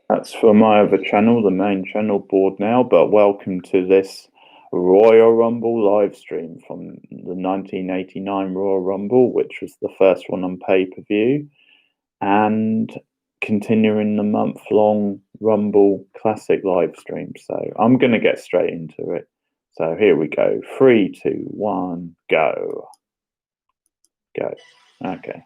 That's for my other channel, the main channel board now, but welcome to this Royal Rumble live stream from the 1989 Royal Rumble, which was the first one on pay-per-view, and continuing the month-long Rumble Classic live stream. So I'm going to get straight into it. So here we go. 3, 2, 1, go. Go. Okay.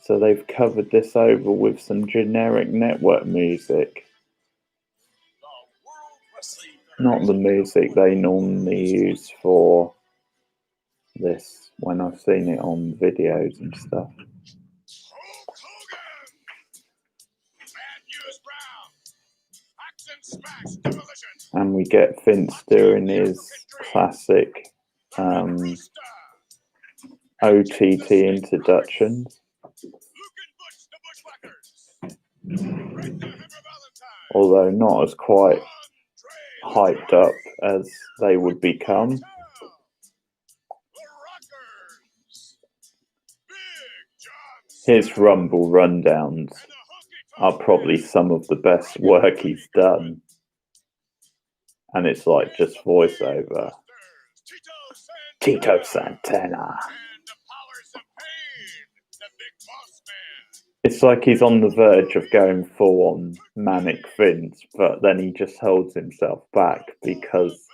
So they've covered this over with some generic network music. Not the music they normally use for this when I've seen it on videos and stuff. And we get Vince doing his classic OTT introductions. Although not as quite hyped up as they would become. His Rumble rundowns are probably some of the best work he's done. And it's like just voiceover. Tito Santana. It's like he's on the verge of going full on manic Vince, but then he just holds himself back because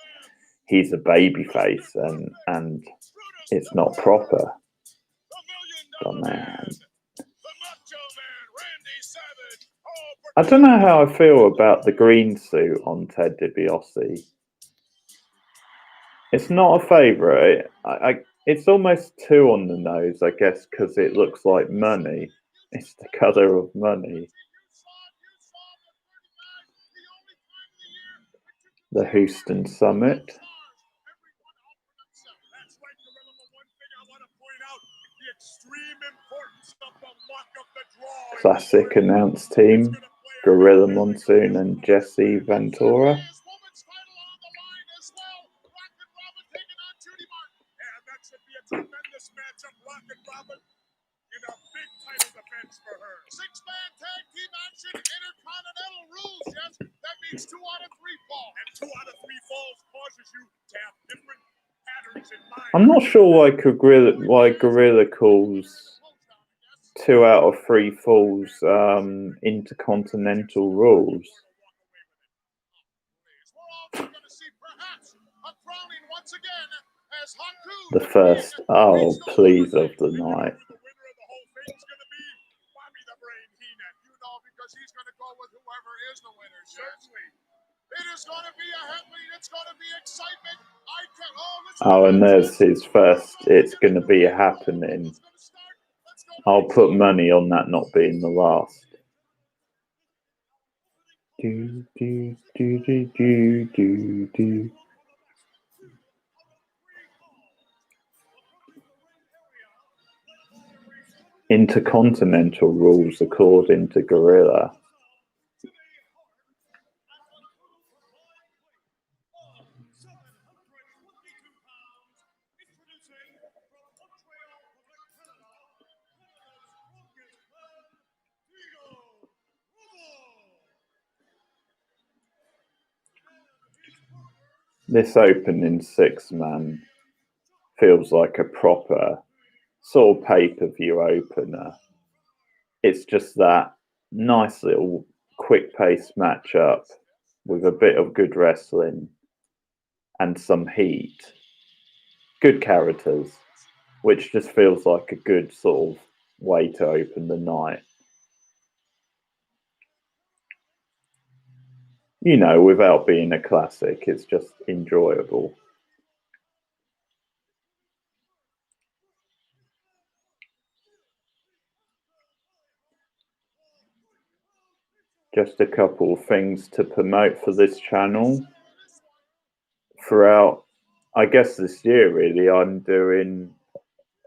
he's a babyface and it's not proper. Oh man. I don't know how I feel about the green suit on Ted DiBiase. It's not a favourite. It's almost too on the nose, I guess, because it looks like money. It's the colour of money. The Houston Summit. Classic announce team. Gorilla Monsoon and Jesse Ventura. Six-man tag team action, Intercontinental rules, yes. That means 2 out of 3 falls. And 2 out of 3 falls causes you to have different patterns in mind. I'm not sure why Gorilla calls 2 out of 3 falls Intercontinental rules. The first, oh please, of the night. He's going to go with whoever is the winner. Certainly. It is going to be a headline. It's going to be excitement. And there's his first. It's going to be happening. I'll put money on that not being the last. Do, do, do, do, do, do, do. Intercontinental rules according to Gorilla. This opening 6-man feels like a proper sort of pay-per-view opener. It's just that nice little quick-paced matchup with a bit of good wrestling and some heat. Good characters, which just feels like a good sort of way to open the night. You know, without being a classic, it's just enjoyable. Just a couple of things to promote for this channel. Throughout, I guess this year really, I'm doing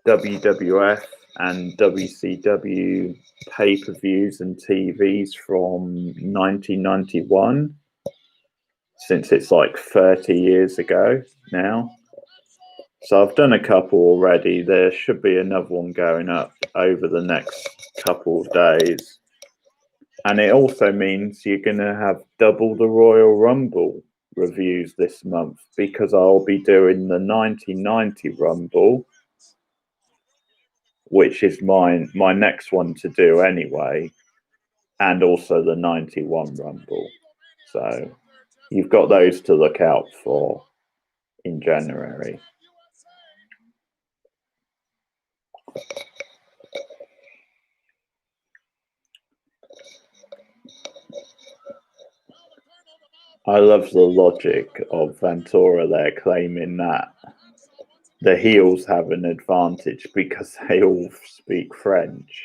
WWF and WCW pay-per-views and TVs from 1991. Since it's like 30 years ago now. So I've done a couple already. There should be another one going up over the next couple of days. And it also means you're going to have double the Royal Rumble reviews this month, because I'll be doing the 1990 Rumble, which is my next one to do anyway, and also the 91 Rumble. So you've got those to look out for in January. I love the logic of Ventura there, claiming that the heels have an advantage because they all speak French.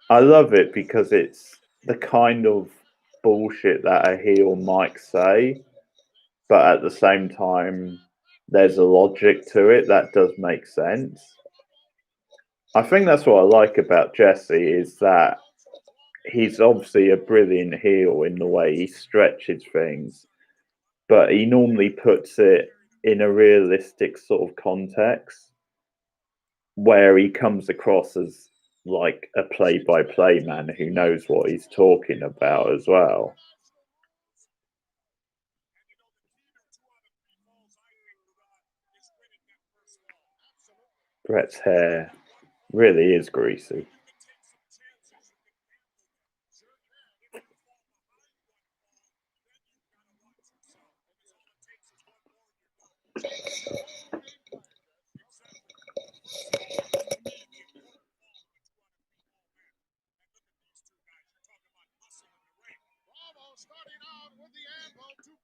I love it because it's the kind of bullshit that a heel might say, but at the same time, there's a logic to it that does make sense. I think that's what I like about Jesse, is that he's obviously a brilliant heel in the way he stretches things, but he normally puts it in a realistic sort of context where he comes across as like a play-by-play man who knows what he's talking about as well. Bret's hair really is greasy.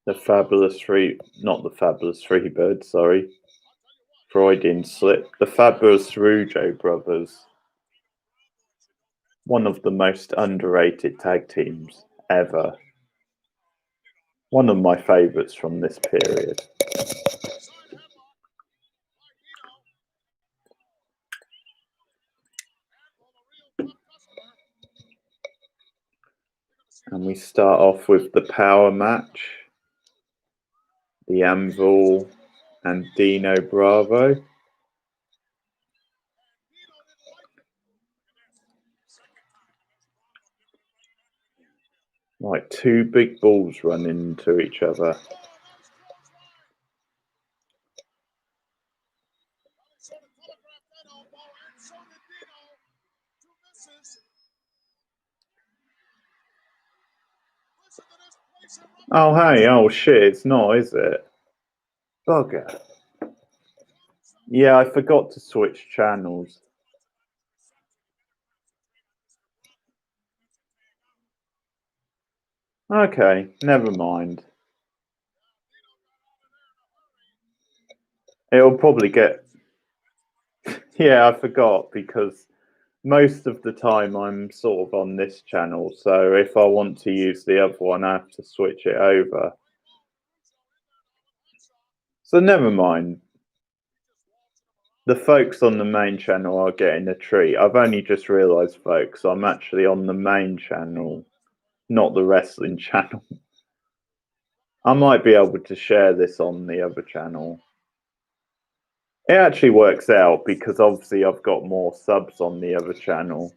The Fabulous Three, not the Fabulous Freebirds, sorry. Freudian slip. The Fabulous Rougeau brothers. One of the most underrated tag teams ever. One of my favourites from this period. And we start off with the power match. The Anvil and Dino Bravo. Like two big balls running into each other. Oh, hey, oh shit, it's not, is it? Bugger. Yeah, I forgot to switch channels. Okay, never mind. It'll probably get... Yeah, I forgot, because most of the time I'm sort of on this channel, so if I want to use the other one, I have to switch it over. So never mind. The folks on the main channel are getting a treat. I've only just realised, folks, I'm actually on the main channel, not the wrestling channel. I might be able to share this on the other channel. It actually works out because obviously I've got more subs on the other channel.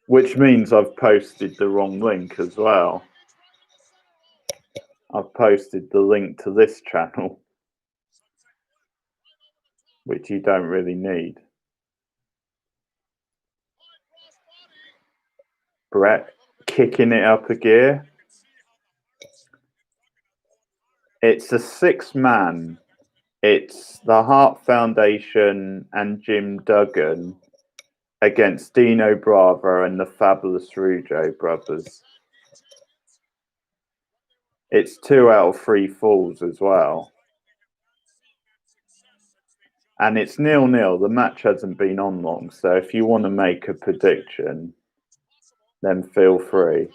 Which means I've posted the wrong link as well. I've posted the link to this channel, which you don't really need. Bret kicking it up a gear. It's a 6-man. It's the Hart Foundation and Jim Duggan against Dino Bravo and the Fabulous Rougeau brothers. It's 2 out of 3 falls as well. And it's 0-0. The match hasn't been on long, so if you want to make a prediction, then feel free.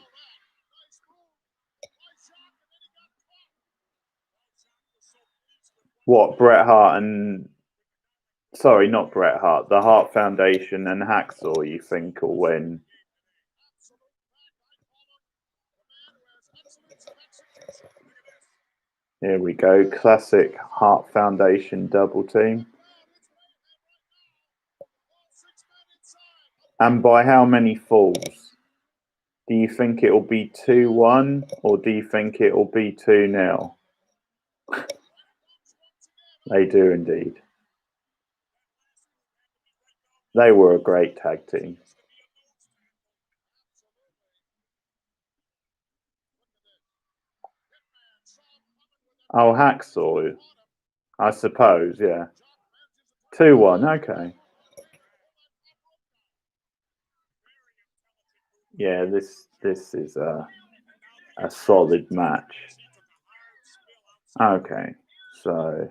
What, Bret Hart and... Sorry, not Bret Hart. The Hart Foundation and Hacksaw, you think, will win? Here we go. Classic Hart Foundation double team. And by how many falls? Do you think it'll be 2-1 or do you think it'll be 2-0? They do indeed. They were a great tag team. Oh, Hacksaw, I suppose, yeah. 2-1, okay. Yeah, this is a solid match. Okay, so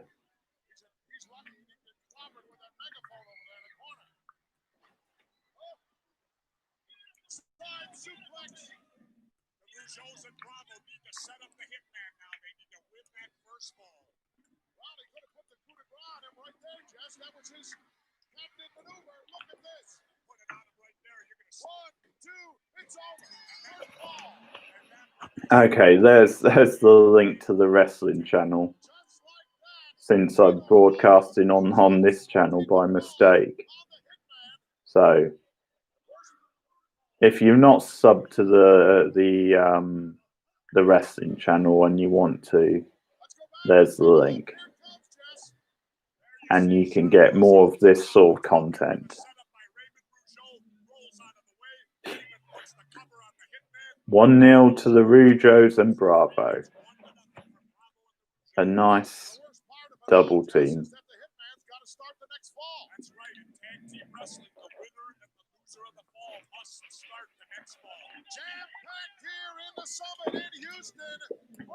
Usos and Bravo need to set up the Hitman now. They need to win that first fall. Well, he could have put the coup de grace on him right there, Jess. That was his captain maneuver. Look at this. Put it on him right there. You're going to see 1, 2, it's over. And then fall. okay, there's the link to the wrestling channel. Since I'm broadcasting on this channel by mistake. So if you're not subbed to the wrestling channel and you want to, there's the link. And you can get more of this sort of content. 1-0 to the Rougeos and Bravo. A nice double team.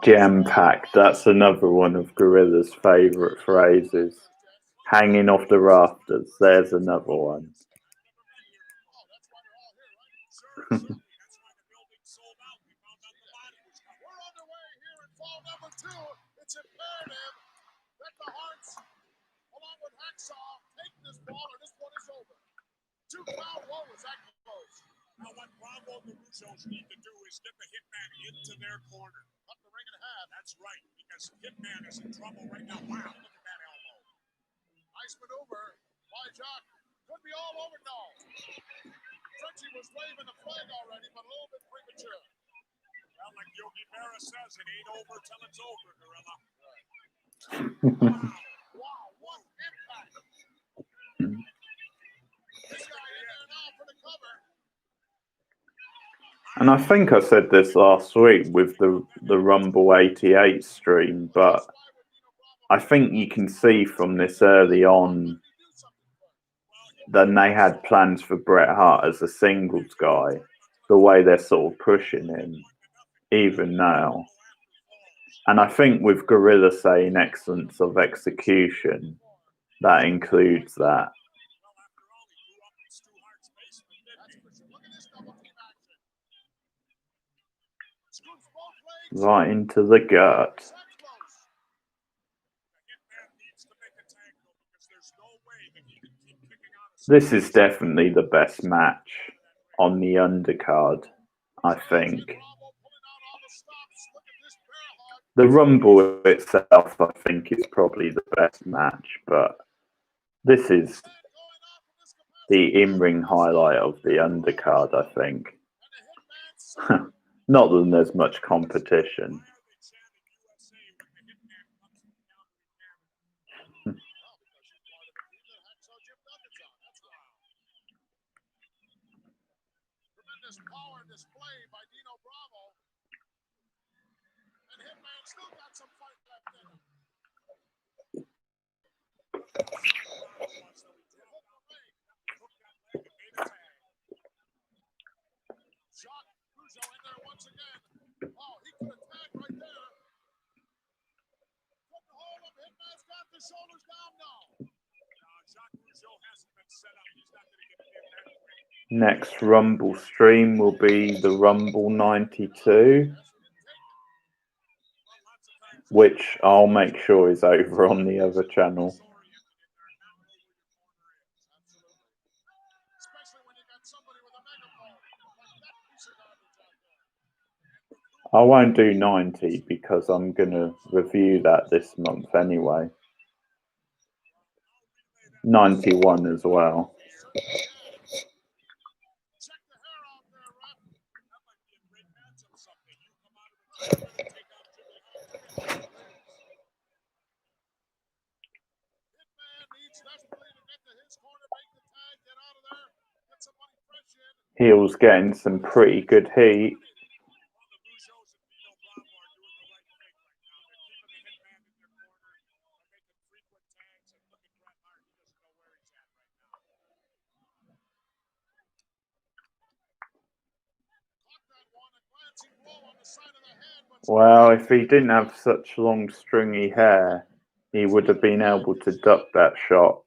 Jam-packed, that's another one of Gorilla's favourite phrases. Hanging off the rafters, there's another one. It's imperative that the Harts, along with Hacksaw, take this ball or this one is over. 2 pound whoa, is that close? Now what Bravo and the Usos need to do is get the Hitman into their corner. Up the ring and a half. That's right, because Hitman is in trouble right now. Wow, look at that elbow. Nice maneuver by Jock. Could be all over now. Frenchie was waving the flag already, but a little bit premature. Well, like Yogi Berra says, it ain't over till it's over, Gorilla. Wow, what impact. This guy in there now for the cover. And I think I said this last week with the Rumble 88 stream, but I think you can see from this early on that they had plans for Bret Hart as a singles guy, the way they're sort of pushing him, even now. And I think with Gorilla saying excellence of execution, that includes that. Right into the gut. This is definitely the best match on the undercard, I think. The Rumble itself, I think, is probably the best match, but this is the in-ring highlight of the undercard, I think. Not that there's much competition. Tremendous power display by Dino Bravo. And Hitman still got some fight left in him. Shot Russo in there once again. Oh, he could have tagged right there. Couldn't hold him. Hitman's got the shoulders down now. Shot Russo hasn't been set up. He's not going to get hit that quick. Next Rumble stream will be the Rumble 92. which I'll make sure is over on the other channel. I won't do 90 because I'm going to review that this month anyway. 91 as well. Heel's getting some pretty good heat. Well, if he didn't have such long stringy hair, he would have been able to duck that shot.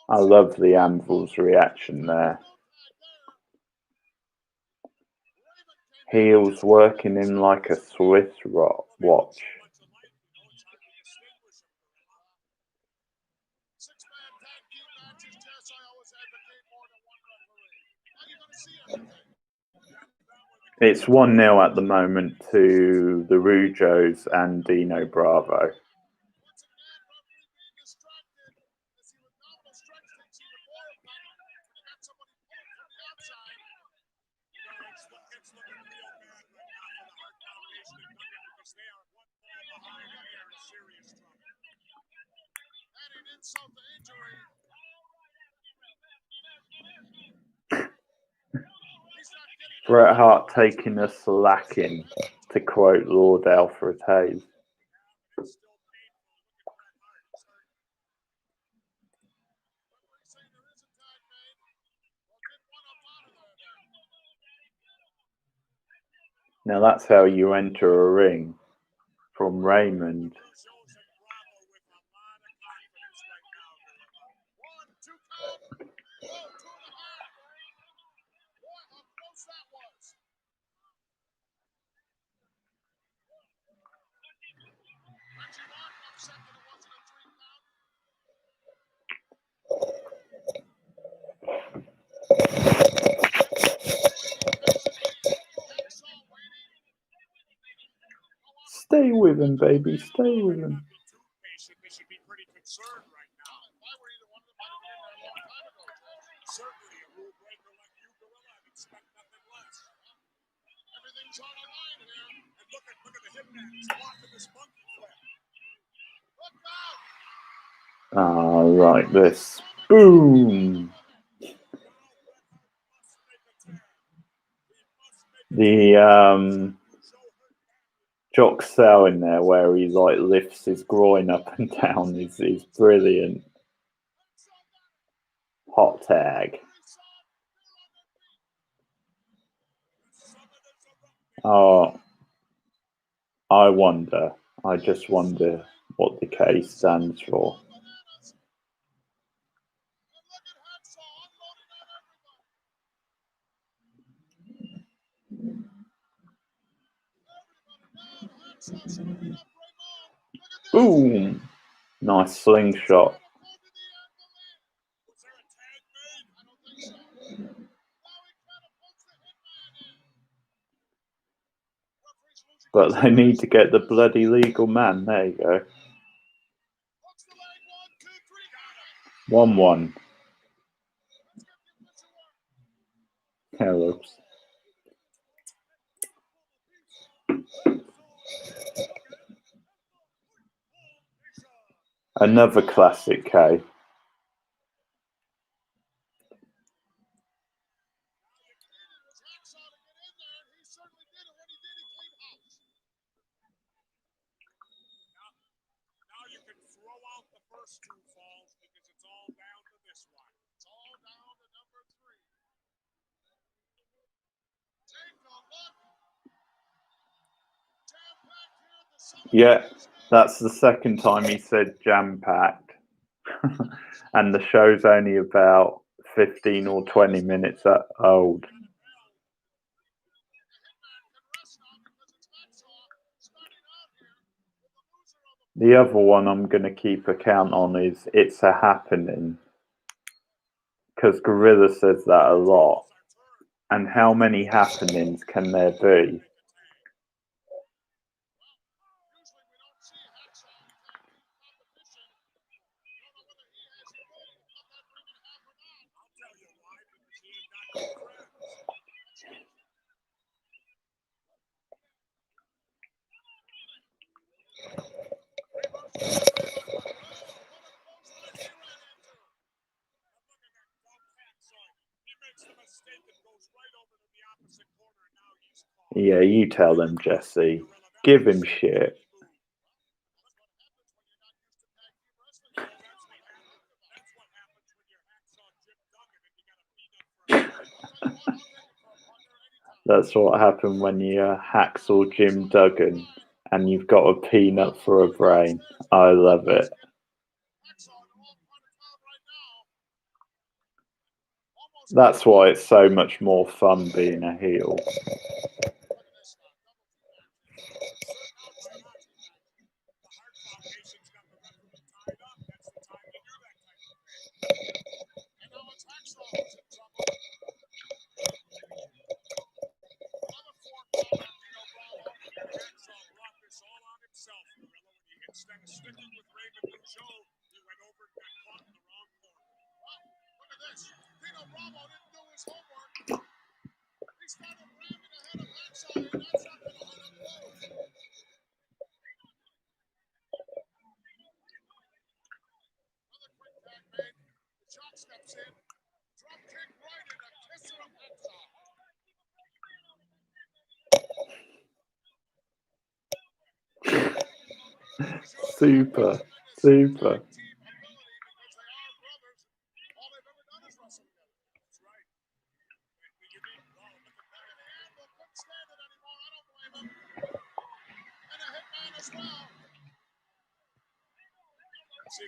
I love the Anvil's reaction there. Heel's working him like a Swiss watch. It's 1-0 at the moment to the Rujos and Dino Bravo. Bret Hart taking a slacking, to quote Lord Alfred Hayes. Now that's how you enter a ring, from Raymond. Stay with him, baby. Stay with him. Like this. Boom! The Jock Cell in there where he like lifts his groin up and down is brilliant. Hot tag. Oh, I just wonder what the K stands for. Boom! Nice slingshot. But they need to get the bloody legal man. There you go. 1-1. Hellops. Another classic K. Yeah, that's the second time he said jam-packed. And the show's only about 15 or 20 minutes old. The other one I'm going to keep account on is It's a Happening. Because Gorilla says that a lot. And how many happenings can there be? Yeah, you tell them, Jesse. Give him shit. That's what happened when you're Hacksaw Jim Duggan and you've got a peanut for a brain. I love it. That's why it's so much more fun being a heel. Instead of sticking with Raven Rougeau, he went over and got caught in the wrong corner. Well, look at this. Dino Bravo didn't do his homework. He started ramming ahead of Hacksaw, and that's not going to let him move. Another quick tag made. The shot steps in. Drop kick right in the kisser of Hacksaw. Super. See,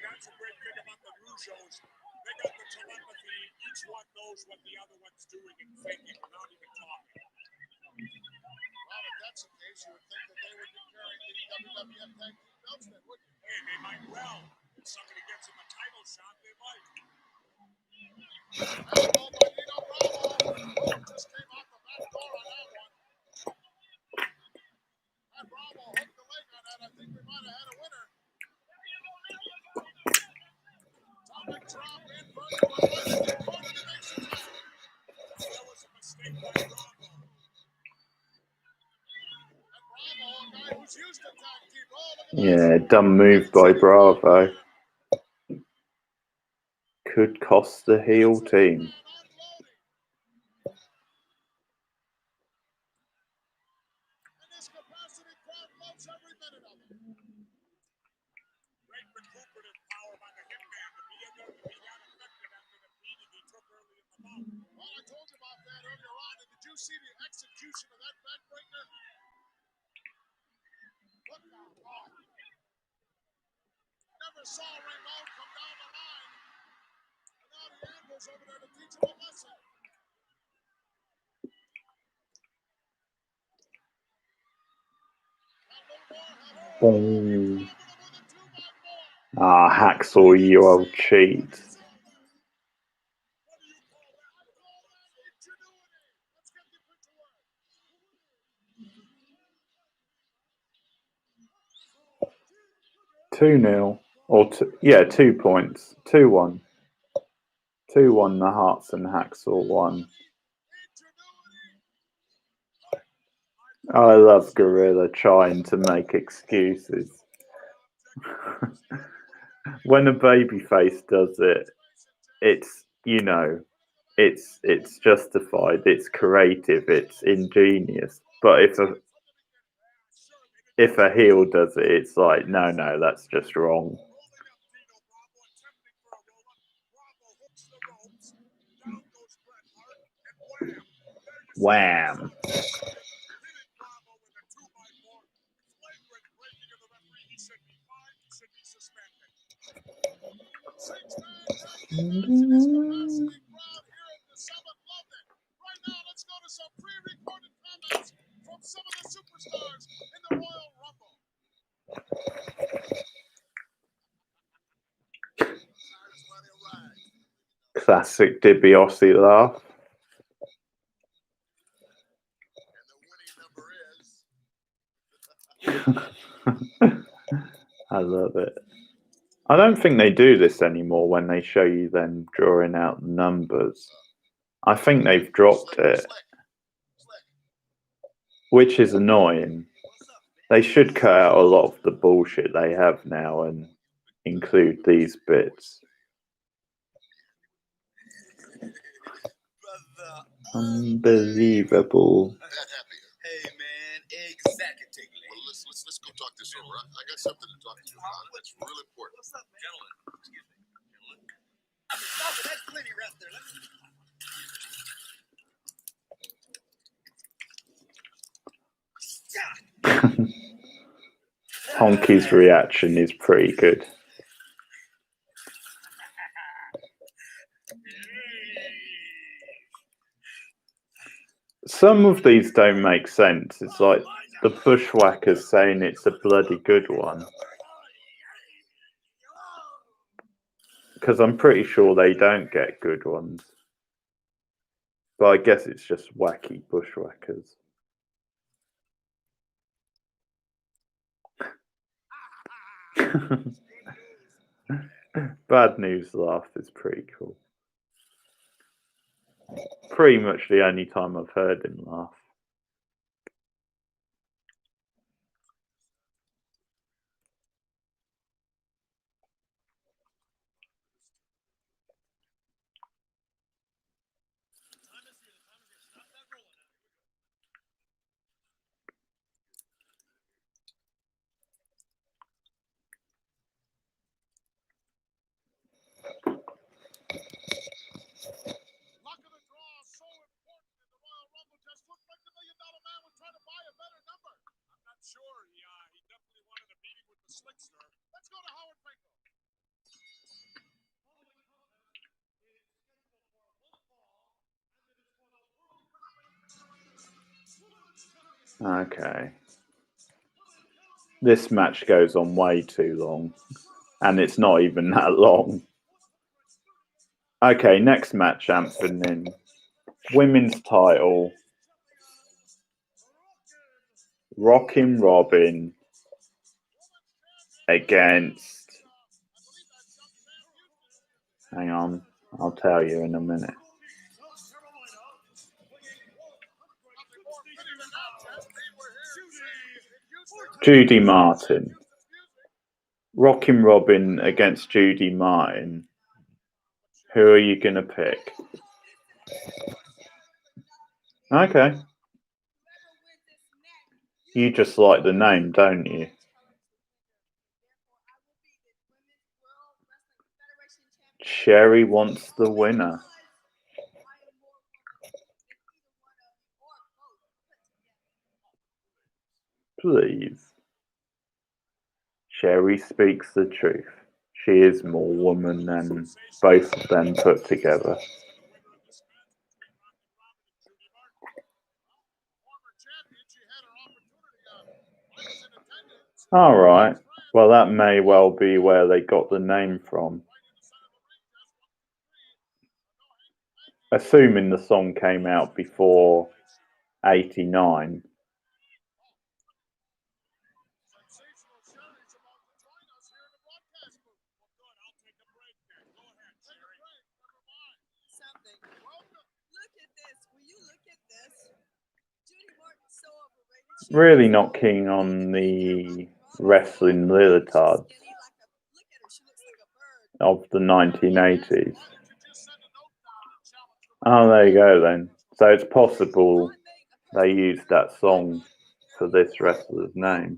that's a great thing about the Rougeaus. They got the telepathy. Each one knows what the other one's doing and thinking without even talking. Well, if that's the case, you would think that they would be carrying the WWF Tag Team belts then, wouldn't you? Hey, they might well. If somebody gets them a title shot, they might. Elbow by Dino Bravo. Just came out the back door on that one. And Bravo hooked the leg on that. I think we might have had a winner. Atomic drop in further, but right in the corner, he makes the tag. That was a mistake by Bravo. And Bravo, a guy who's used to tag team. Oh, look at Yeah, this. dumb move by Bravo. Could cost the heel team. Great recuperative power by the Hitman to be able to be that effective after the beating he took early in the bout. Well, I told you about that earlier on. And did you see the execution of that backbreaker? Look now. Oh. Never saw Raymond come down the line. And now the Anvil's over there to teach him a lesson. Boom. Ah, Hacksaw, you old cheat. What do you call that? I call that ingenuity. Let's get the picture work. 2-0. Or, 2 points. 2-1. 2-1 the Hearts and Hacksaw won. Ingenuity. I love Gorilla trying to make excuses. When a babyface does it, it's, you know, it's justified, it's creative, it's ingenious. But if a heel does it, it's like, no, that's just wrong. Wham! Right now, let's go to some pre-recorded comments from some of the superstars in the Royal Rumble. Classic DiBiase laugh. And the winning number is... I love it. I don't think they do this anymore when they show you them drawing out the numbers. I think they've dropped it, which is annoying. They should cut out a lot of the bullshit they have now and include these bits. Unbelievable. Hey man, exactly. Well, let's go talk this over. I got something to talk to you about. It's real important. What's up, gentlemen? Excuse me, gentlemen. That's plenty right there. Honky's reaction is pretty good. Some of these don't make sense. It's like the Bushwhackers saying it's a bloody good one. Because I'm pretty sure they don't get good ones. But I guess it's just wacky Bushwhackers. Bad news laugh is pretty cool. Pretty much the only time I've heard him laugh. Luck of the draw is so important in the Royal Rumble. Just looked like the $1 Million Man was trying to buy a better number. I'm not sure. He definitely wanted a meeting with the Slickster. Let's go to Howard Finkel. Okay. This match goes on way too long. And it's not even that long. Okay, next match, Anthony. Women's title. Rockin' Robin against... Hang on, I'll tell you in a minute. Judy Martin. Rockin' Robin against Judy Martin. Who are you going to pick? Okay. You just like the name, don't you? Sherry wants the winner. Please. Sherry speaks the truth. She is more woman than both of them put together. Alright. Well, that may well be where they got the name from. Assuming the song came out before 89. really not keen on the wrestling leotards of the 1980s. Oh, there you go then. So it's possible they used that song for this wrestler's name.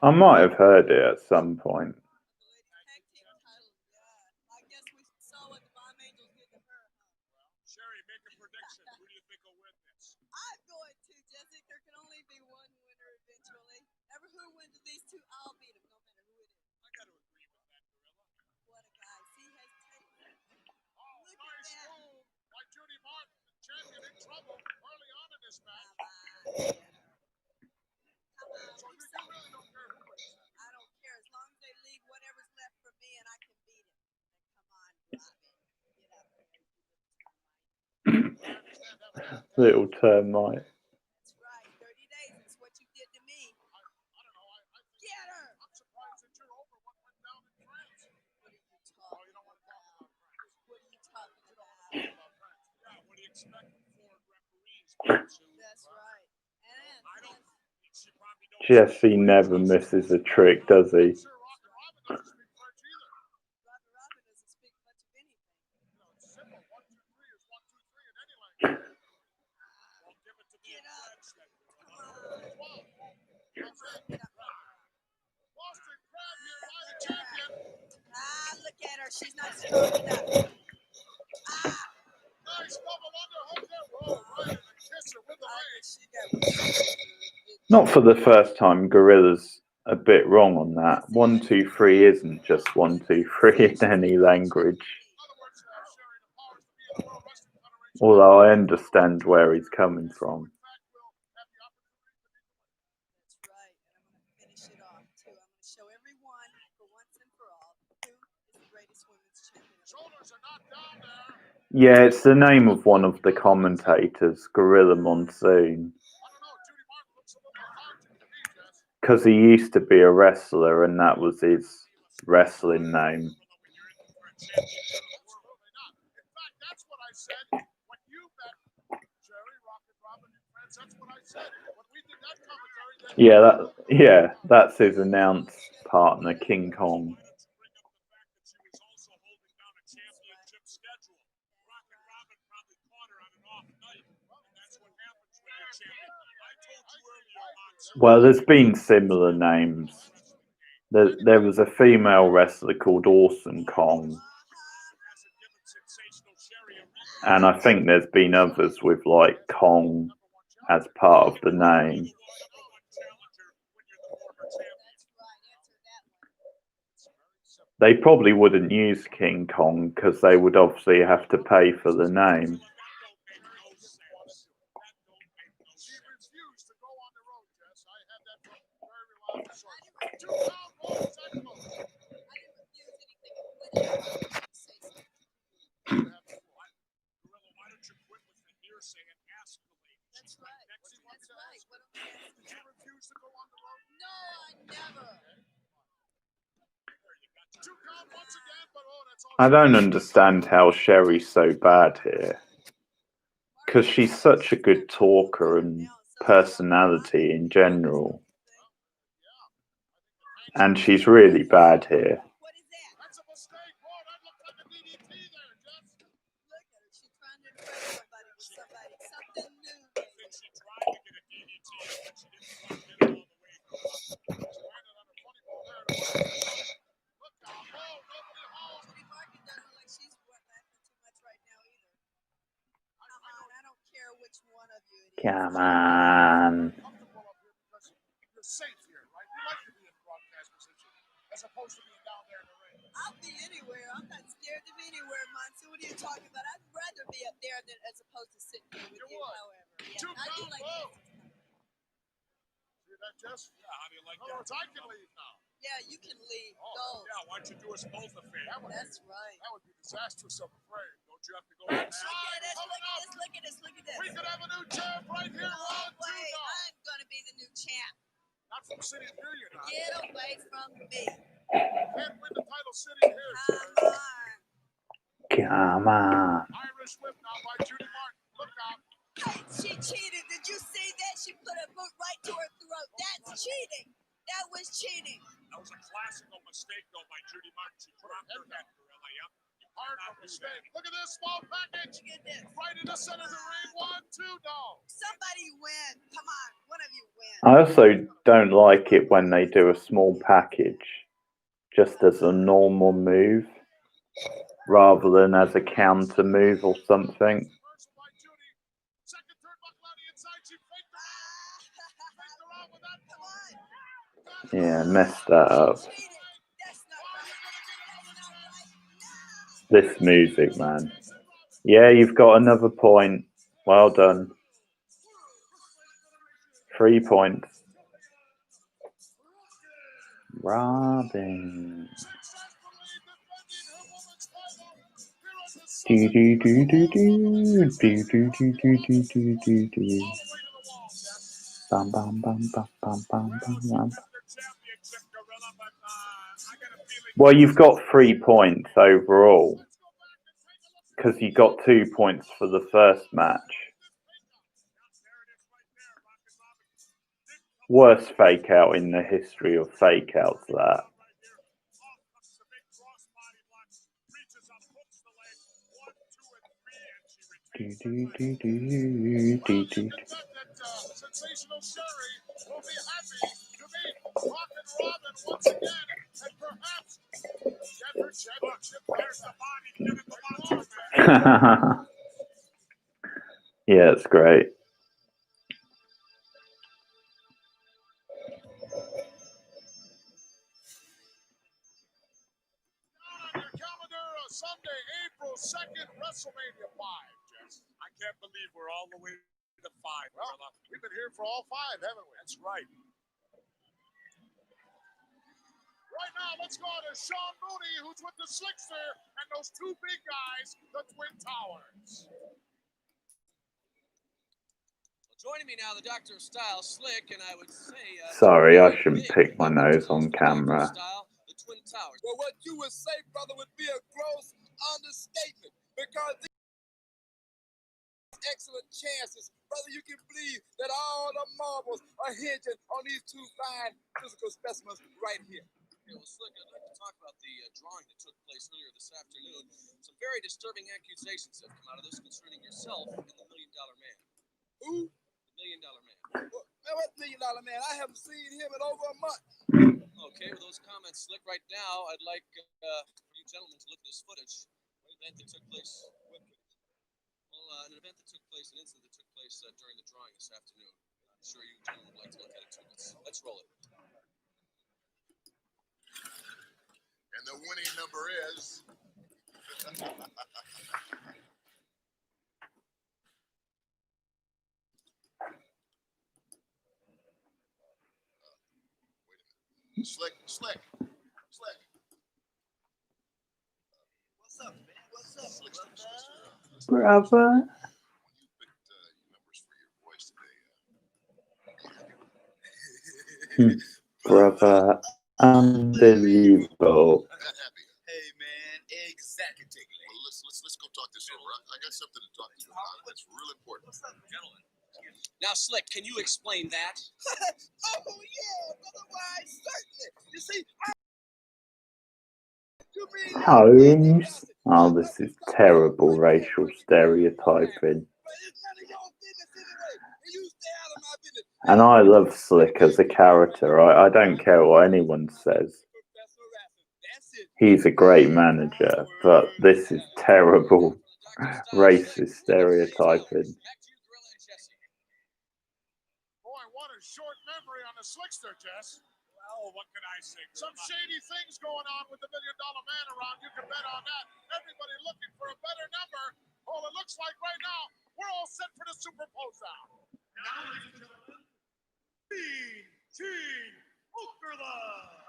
I might have heard it at some point. Sherry, make a prediction. Who do you think will win this? I'm going to, Jessica. There can only be one winner eventually. Ever who wins of these two, I'll beat him, no matter who it is. I got to agree with that, Gorilla. What a guy. See, has taken. Oh, nice move by Judy Martin. The champion in trouble early on in this match. Come on. So you really don't care who wins. I don't care. As long as they leave whatever's left for me and I can beat him. Then come on, Robin. Get up there. Little termite. That's right. 30 days. It's what you did to me. I don't know. I Get her. I'm surprised that you're over what went down in France. What are you talking Oh, you don't want to talk about France. What are you talking about? About France. Yeah, what do you expect from Ford referees? That's right. And I don't. She probably knows. Jesse never misses a trick, does he? Sure, Robin doesn't speak French either. Robin doesn't speak much of anything. You know, it's simple. 1, 2, 3 is 1, 2, 3 in any language. Well, give it to me in French then. Come on. Get up. Boston Crab here by the champion. Look at her. She's not strong enough. Nice double underhook there. Whoa, right in the kisser with the legs. She got Not for the first time. Gorilla's a bit wrong on that. 1, 2, 3 isn't just 1, 2, 3 in any language. In other words, Sherry, the powers to be in the World Wrestling Federation. Although I understand where he's coming from. In fact, will have the opportunity to be the winner. That's right. And I'm going to finish it off, too. I'm going to show everyone, for once and for all, who is the greatest women's champion. Shoulders are not down there. Yeah, it's the name of one of the commentators, Gorilla Monsoon. I don't know. Judy Martin looks a little lethargic to me, Jess. Because he used to be a wrestler and that was his wrestling name. Absolutely not. In fact, that's what I said when you met Jerry, Rocket Robin, and friends. That's what I said when we did that commentary. That's his announce partner, King Kong. Why don't you bring up the fact that she was also holding down a championship schedule? Rocket Robin probably caught her on an off night, and that's what happens when you're champion. I told you earlier, Monsoon. Well, there's been similar names. There was a female wrestler called Awesome Kong. And I think there's been others with like Kong as part of the name. They probably wouldn't use King Kong because they would obviously have to pay for the name. She refused to go on the road, Jess. I had that from very reliable sources. 2 pound balls at close. I didn't refuse anything. Gorilla, why don't you quit with the hearsay and ask the lady? That's right. That's right. What am I asking? Did you refuse to go on the road? No, I never. There you got 2 count once again, but that's all. I don't understand how Sherry's so bad here. Because she's such a good talker and personality in general. And she's really bad here. What is that? That's a mistake. Boy, that looked like a DDT there, Jess. Look at her. She's trying to impress somebody with somebody. Something new. I think she tried to get a DDT, but she didn't quite get it all the way. She landed on a funny ball there. Look out. Oh, nobody home. Judy Martin doesn't look like she's laughing too much right now either. Come on, I don't care which one of you it is. Come on. Comfortable up here because you're safe here, right? You like to be in broadcast position as opposed to being down there in the ring. I'll be anywhere. I'm not scared to be anywhere, Monsoon. What are you talking about? I'd rather be up there than as opposed to sitting here with you, would. however. Yeah, 2 I do pound like ball. this. See that, Jess? Yeah, how do you like that? I can leave now. Yeah, you can leave. Oh, Go. yeah, why don't you do us both a favor? That's right. That would be disastrous, I'm afraid. Don't you have to go Look inside? at this, Coming up. look at this, look at this. We could have a new champ right here. Oh, Round 2 wait, now. I'm going to be the new champ. Not from sitting here, you're not. Get away from me. Can't win the title sitting here, sir. Come on. Come on. Irish whip now by Judy Martin. Look out. Hey, she cheated. Did you see that? She put a boot right to her throat. That's cheating. That was cheating. That was a classical mistake, though, by Judy Martin. She dropped her head, Gorilla. Yep. Hard mistake. Look at this small package. Look at this. Right in the center of the ring. 1, 2, no. Somebody win. Come on. One of you win. I also don't like it when they do a small package just as a normal move rather than as a counter move or something. Reversal by Judy. Second turnbuckle on the inside. She faked her out with that one. Yeah, messed that up. Cheating. That's not right. This music, man. Yeah, you've got another point. Well done. 3 points. Robin. Do do do do do do do do do do do do do. Bam bam bam bam bam bam bam bam. Well, you've got 3 points overall because you got 2 points for the first match. Worst fake out in the history of fake outs, that. Do, do, do, do, do, do. Sensational Sherry will be happy to meet Rockin' Robin once again, and perhaps get her championship. There's the body, give it the man. Yeah, it's great. On your calendar, Sunday, April 2nd, WrestleMania 5, Jess. I can't believe we're all the way to 5. Well, we've been here for all 5, haven't we? That's right. Right now, let's go to Sean Mooney, who's with the Slickster, and those 2 big guys, the Twin Towers. Joining me now, the Doctor of Style, Slick, and I would say... Sorry, I shouldn't pick my nose on camera. Style, the Twin Towers. Well, what you would say, brother, would be a gross understatement, because these excellent chances, brother, you can believe that all the marbles are hinging on these 2 fine physical specimens right here. Yeah, well, Slick, I'd like to talk about the drawing that took place earlier this afternoon. Some very disturbing accusations have come out of this concerning yourself and the $1 Million Man. Who? The $1 Million Man. Well, man, what $1 Million Man? I haven't seen him in over a month. Okay, with those comments, Slick, right now, I'd like for you gentlemen to look at this footage. An event that took place... Well, an event that took place, an incident that took place during the drawing this afternoon. I'm sure you gentlemen would like to look at it too. Let's roll it. And the winning number is... Slick. What's up, man? What's up, Slickster. Brother. When you picked numbers for your voice today, Brother. Unbelievable. happy. Hey, man, exactly. Well, let's go talk this over. I got something to talk to you about. That's real important. What's up, Gentlemen. Now, Slick, can you explain that? Oh, yeah, brother, why, certainly. You see, Holmes. Oh, this is terrible racial stereotyping. And I love Slick as a character. I don't care what anyone says. He's a great manager, but this is terrible racist stereotyping. Boy, what a short memory on the Slickster, Jess. Well, what can I say? Some shady things going on with the $1 Million Man around. You can bet on that. Everybody looking for a better number. Well, it looks like right now we're all set for the Super Closeout. Now, ladies and gentlemen, Team Okerlund.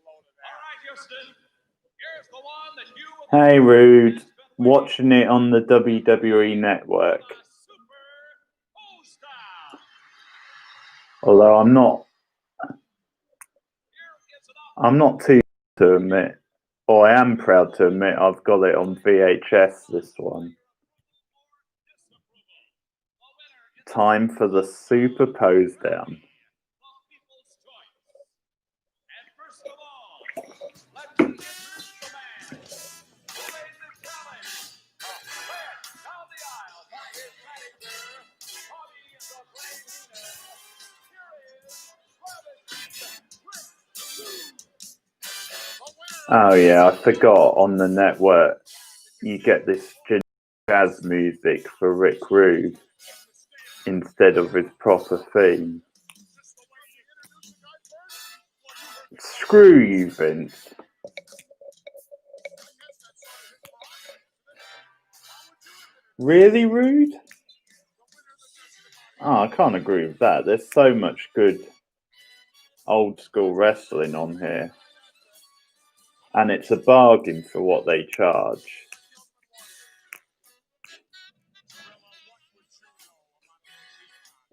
All right, Houston. Here's the one that you... Hey, Rude. Watching it on the WWE Network. Although I'm not too to admit, or I am proud to admit, I've got it on VHS, this one. Time for the super pose down. Oh yeah, I forgot, on the network you get this jazz music for Rick Rude instead of his proper theme. Screw you, Vince. Really, Rude? Oh, I can't agree with that. There's so much good old school wrestling on here. And it's a bargain for what they charge.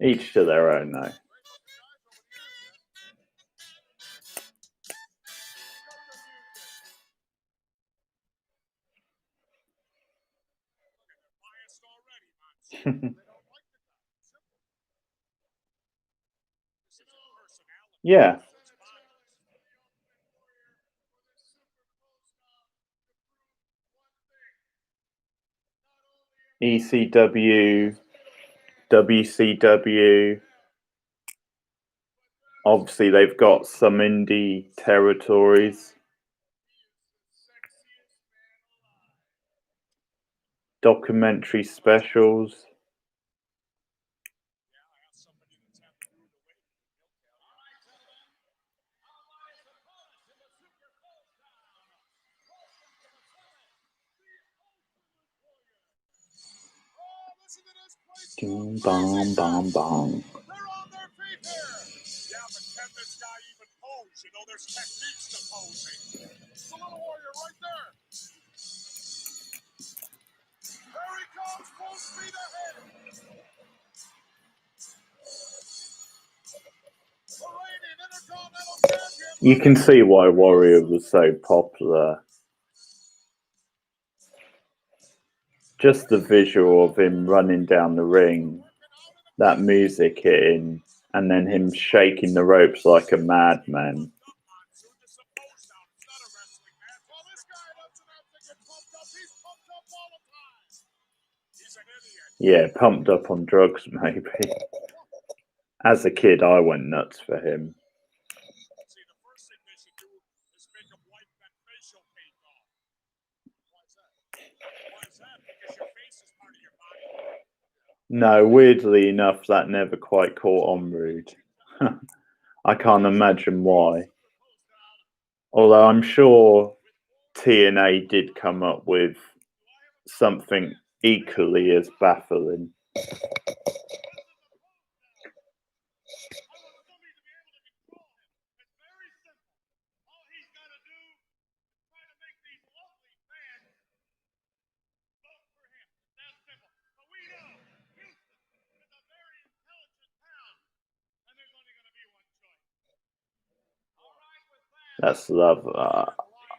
Each to their own, though. Yeah. ECW, WCW. Obviously, they've got some indie territories. Documentary specials. Boom, bom, bom, bom. They're on their feet here. Yeah, but can this guy even pose? You know, there's techniques to posing. It's a little warrior right there. There he comes, full speed ahead. The reigning Intercontinental champion. You can see why Warrior was so popular. Just the visual of him running down the ring, that music hitting, and then him shaking the ropes like a madman. Yeah, pumped up on drugs, maybe. As a kid, I went nuts for him. No, weirdly enough, that never quite caught on Rude. I can't imagine why. Although I'm sure TNA did come up with something equally as baffling. That's love.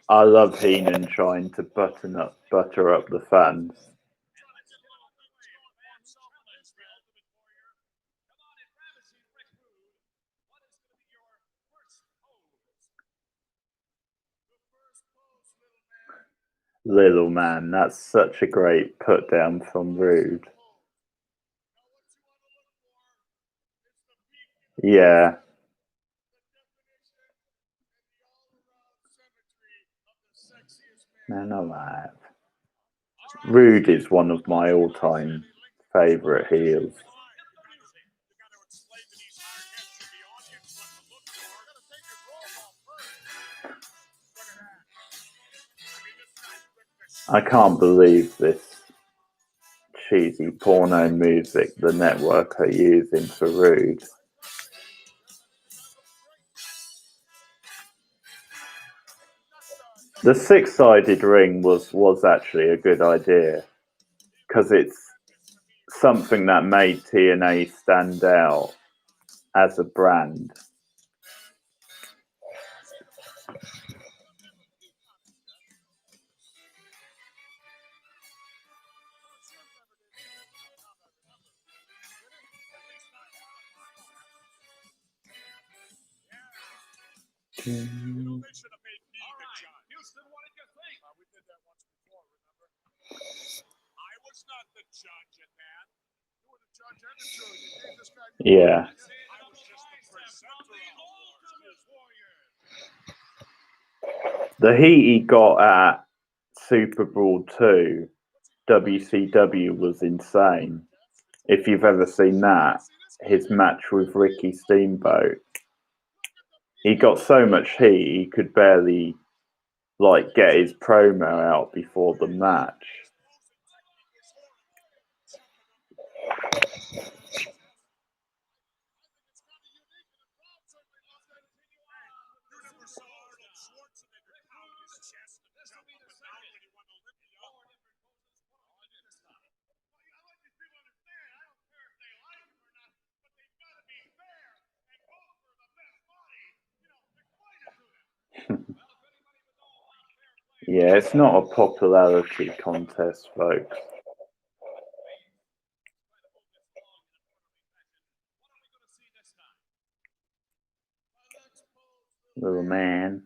I love Heenan trying to butter up the fans. Little man, that's such a great put down from Rude. Yeah. Man alive. Rude is one of my all-time favourite heels. I can't believe this cheesy porno music the network are using for Rude. The six-sided ring was actually a good idea because it's something that made TNA stand out as a brand. They should have made me the judge. Houston, what did you think? We did that once before, remember? I was not the judge at that. You were the judge and the jury. You gave this guy. Yeah. I was just the presenter of The heat he got at Super Brawl 2, WCW, was insane. If you've ever seen that, his match with Ricky Steamboat, he got so much heat he could barely get his promo out before the match. Yeah, it's not a popularity contest, folks. Little man.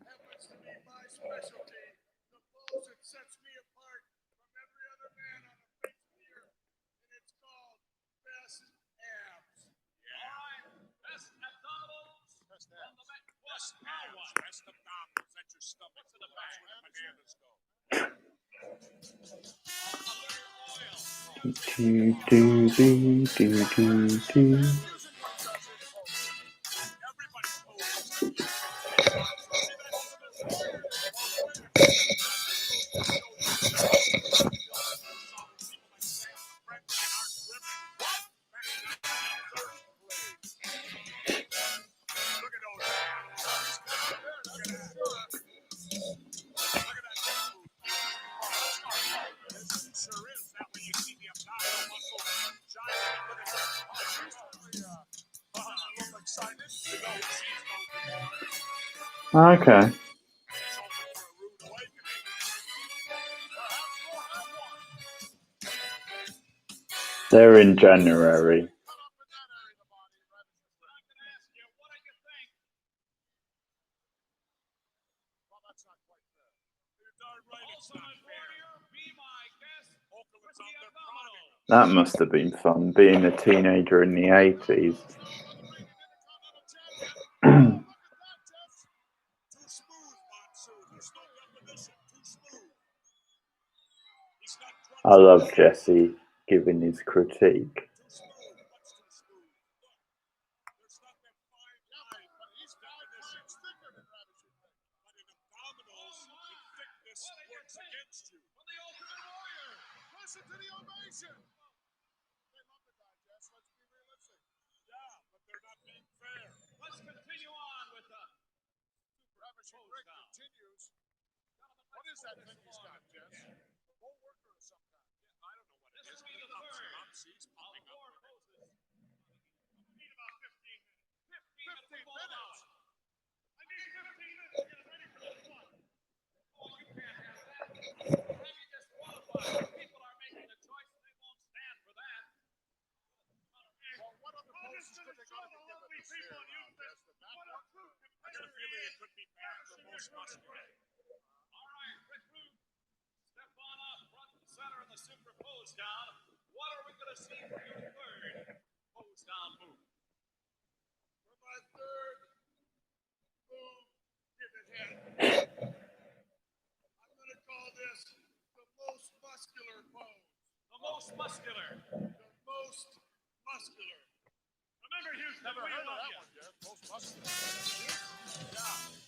Do, do, do, do, do, do. Okay. They're in January. That must have been fun, being a teenager in the 80s. I love Jesse giving his critique. What is that thing he's got, Jess? Won't work or something. I don't know what it is. This is the third. He's popping up. Need about 15 minutes. 15 minutes. I need 15 minutes to get ready for this one. Oh, you can't have that. Have you disqualified? People are making a choice and they won't stand for that. Well, what other poses could they go to give it this year? The back one? I got a feeling it could be bad for most muscular. Step on up front and center in the super pose down. What are we going to see for your third pose down move? For my third move, give it head. I'm going to call this the most muscular pose. The most muscular. The most muscular. Remember, Houston, never heard of that one, Jeff. Most muscular. Yeah.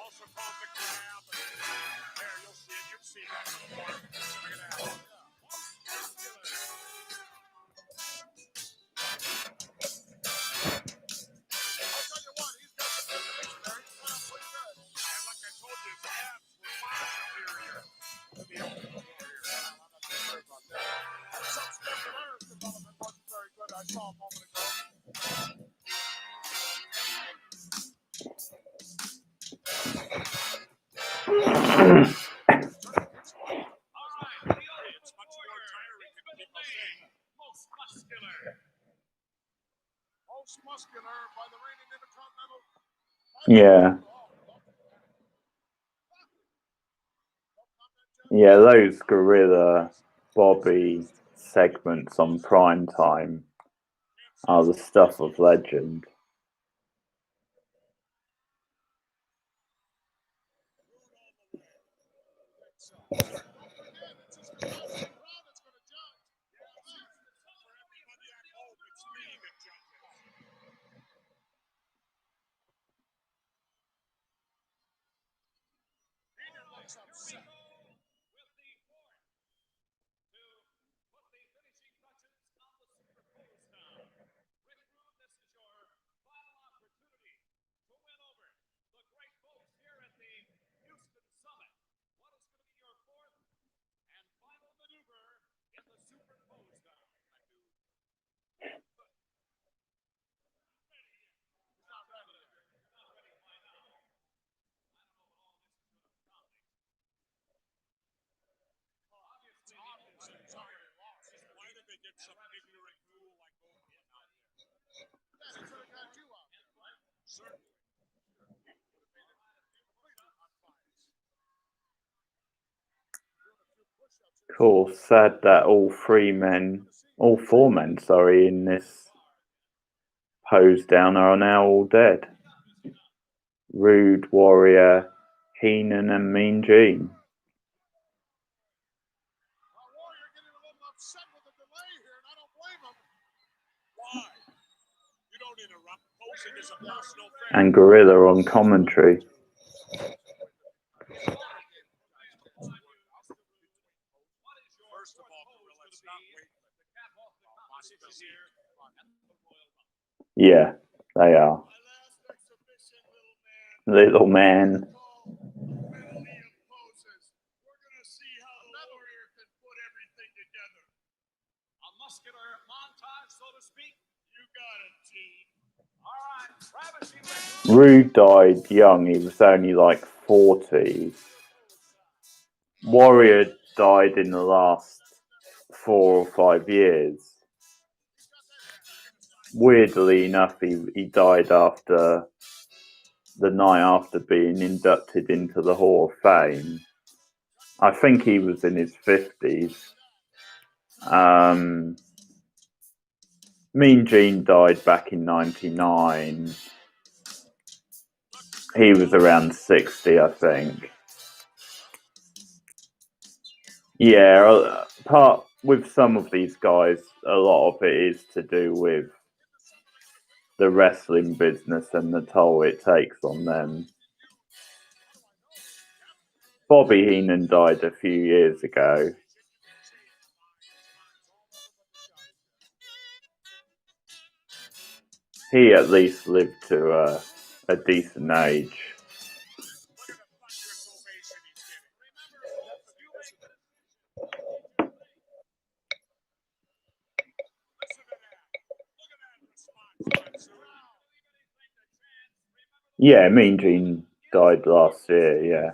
Also called the grab. There, you'll see it. You've seen that before. Look at that. Yeah. I'll tell you what, he's got some definition there. He's put up pretty good. And like I told you, his abs were far superior to the Ultimate Warrior. I'm not too sure about that. Some stuff in Aaron's development wasn't very good. I saw a moment ago. Most muscular by the reigning Intercontinental. Yeah. Yeah, those Gorilla Bobby segments on prime time are the stuff of legend. Why did they get some ignorant fool like Obi out here? Yeah, they could have got you out there, right? Certainly. Would have made it completely unbiased. Doing a few push-ups. Cool. Sad that all four men, in this pose down are now all dead. Rude, Warrior, Heenan, and Mean Gene. Warrior getting a little upset with the delay here, and I don't blame him. Why? You don't interrupt. Posing is a personal thing. And Gorilla on commentary. First of all, Gorilla, it's not weightlifting. Yeah, they are. Little man. Rude died young. He was only like 40. Warrior died in the last 4 or 5 years. Weirdly enough, he died after the night after being inducted into the Hall of Fame. I think he was in his 50s. Mean Gene died back in 99. He was around 60, I think. Yeah, with some of these guys, a lot of it is to do with the wrestling business and the toll it takes on them. Bobby Heenan died a few years ago. He at least lived to a decent age. Yeah, Mean Gene died last year, yeah.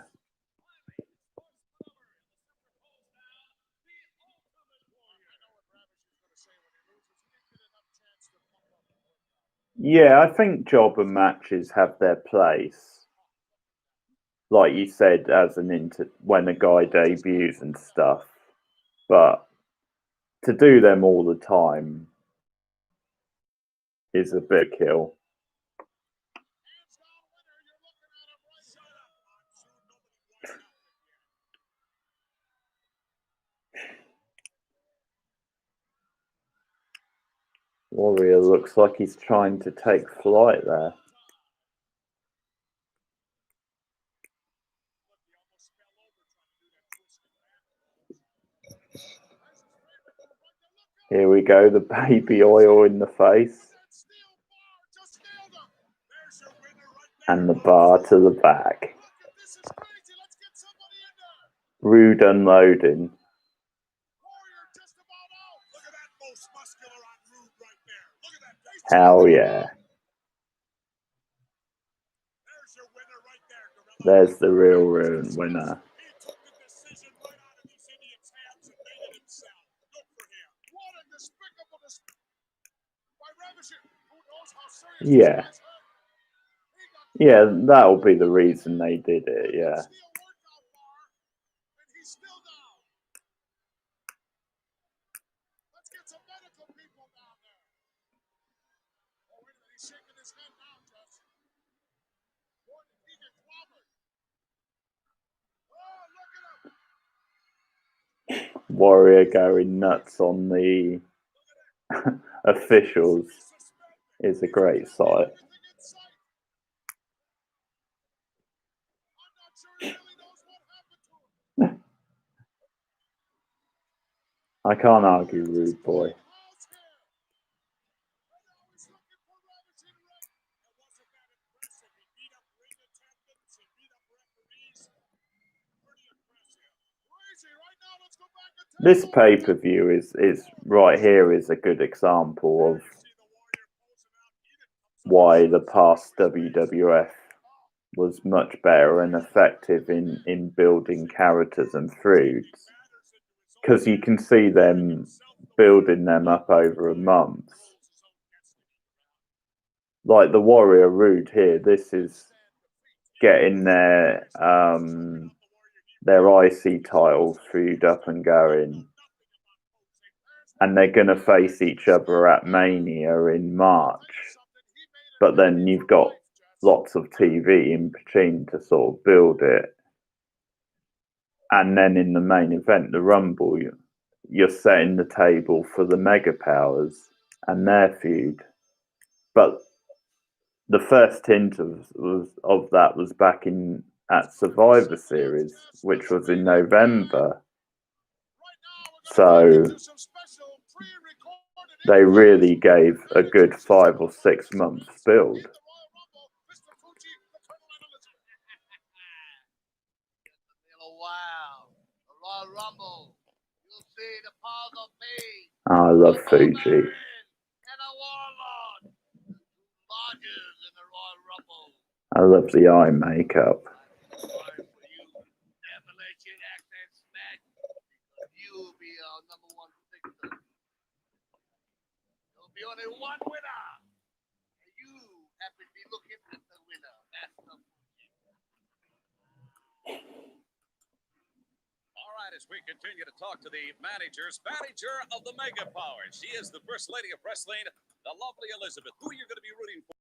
Yeah, I think jobber matches have their place. Like you said, as when a guy debuts and stuff. But to do them all the time is a big kill. Warrior looks like he's trying to take flight there. Here we go, the baby oil in the face. And the bar to the back. Rude unloading. Hell yeah. There's the real winner. Yeah. Yeah, that'll be the reason they did it, yeah. Let's get some medical people down there. Oh, wait a minute, he's shaking his head now, Jess. Boy, did he get clobbered. Oh, look at him. Warrior going nuts on the officials is a great sight. I'm not sure he really knows what happened to him. I can't argue, rude boy. This pay-per-view is right here is a good example of why the past WWF was much better and effective in building characters and feuds, because you can see them building them up over a month. Like the Warrior Rude here, this is getting their IC title feud up and going, and they're going to face each other at Mania in March. But then you've got lots of TV in between to sort of build it. And then in the main event, the Rumble, you're setting the table for the Mega Powers and their feud. But the first hint of that was back at Survivor Series, which was in November. So they really gave a good 5 or 6 months build. I love Fuji. I love the eye makeup. There'll be only one winner. You happen to be looking at the winner. That's the All right, as we continue to talk to the manager of the Mega Powers. She is the First Lady of Wrestling, the lovely Elizabeth. Who are you going to be rooting for?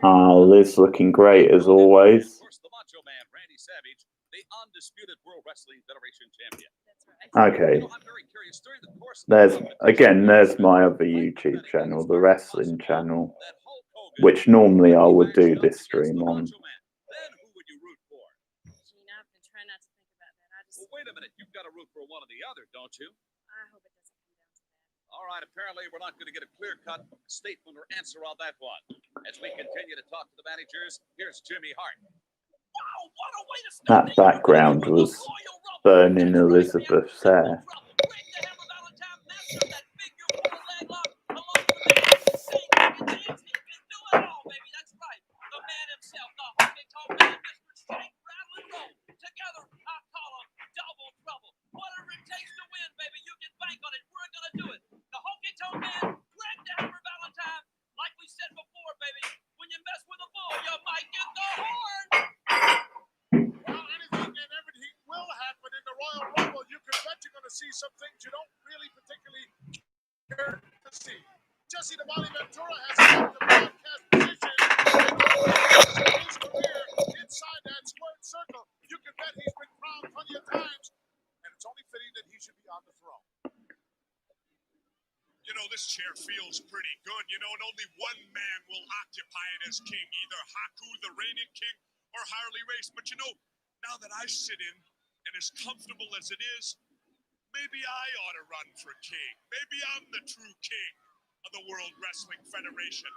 Liz looking great as always. Of course, the Macho Man, Randy Savage, the undisputed World Wrestling Federation champion. Okay. I'm very curious. During the course of There's my other YouTube channel, the wrestling channel, which normally I would do this stream on. Then who would you root for? Gina, I've been trying not to think about that. Well, wait a minute. You've got to root for one or the other, don't you? I hope it doesn't come down to that. All right, apparently we're not going to get a clear-cut statement or answer on that one. As we continue to talk to the managers, here's Jimmy Hart. Wow, what a way to start. That background was burning Elizabeth's hair. see some things you don't really particularly care to see. Jesse the Body Ventura has left the broadcast position in his career inside that squared circle. You can bet he's been crowned plenty of times, and it's only fitting that he should be on the throne. You know, this chair feels pretty good, you know, and only one man will occupy it as king, either Haku, the reigning king, or Harley Race. But you know, now that I sit in, and as comfortable as it is, maybe I ought to run for king. Maybe I'm the true king of the World Wrestling Federation.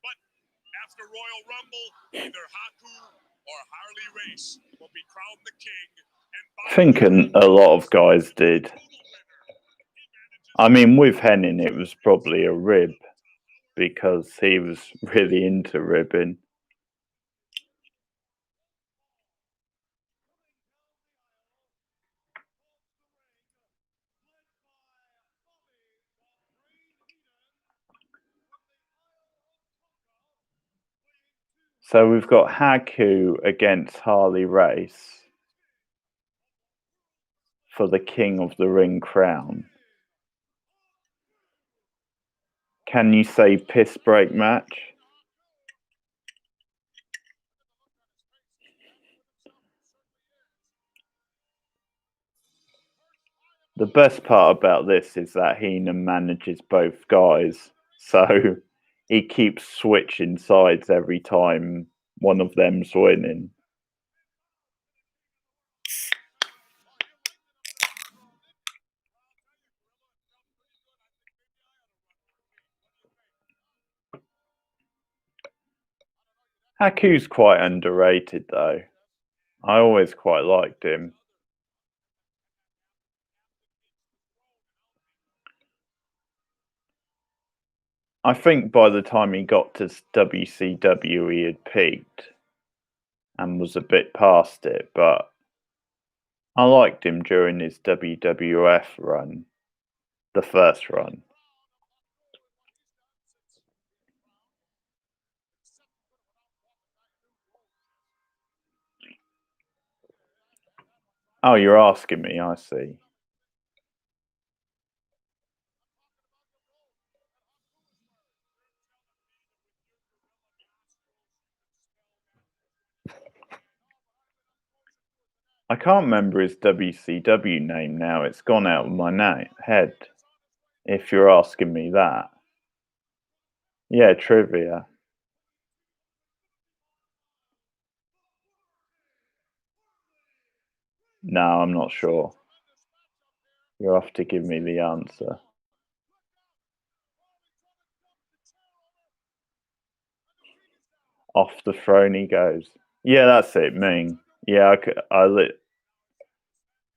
But after Royal Rumble, either Haku or Harley Race will be crowned the king. And I think a lot of guys did. I mean, with Henning, it was probably a rib because he was really into ribbing. So we've got Haku against Harley Race for the King of the Ring crown. Can you say piss break match? The best part about this is that Heenan manages both guys, so he keeps switching sides every time one of them's winning. Haku's quite underrated though. I always quite liked him. I think by the time he got to WCW, he had peaked and was a bit past it, but I liked him during his WWF run, the first run. Oh, you're asking me, I see. I can't remember his WCW name now. It's gone out of my head, if you're asking me that. Yeah, trivia. No, I'm not sure. You'll have to give me the answer. Off the throne he goes. Yeah, that's it, Ming. Yeah,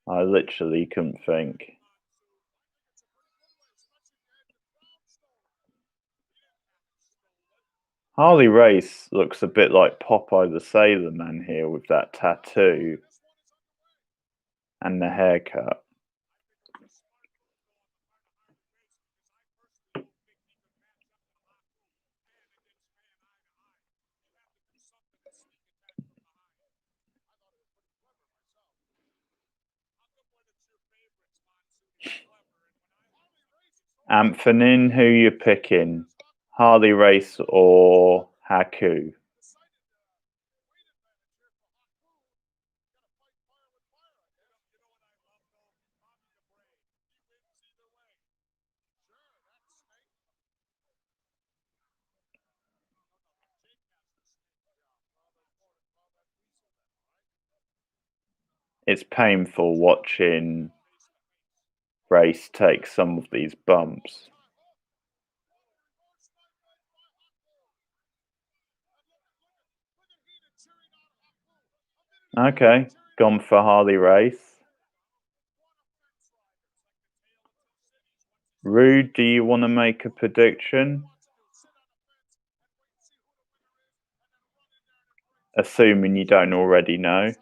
I literally couldn't think. Harley Race looks a bit like Popeye the Sailor Man here with that tattoo and the haircut. Anthony, who you picking? Harley Race or Haku? It's painful watching Race take some of these bumps. Okay, gone for Harley Race. Rude, do you want to make a prediction? Assuming you don't already know.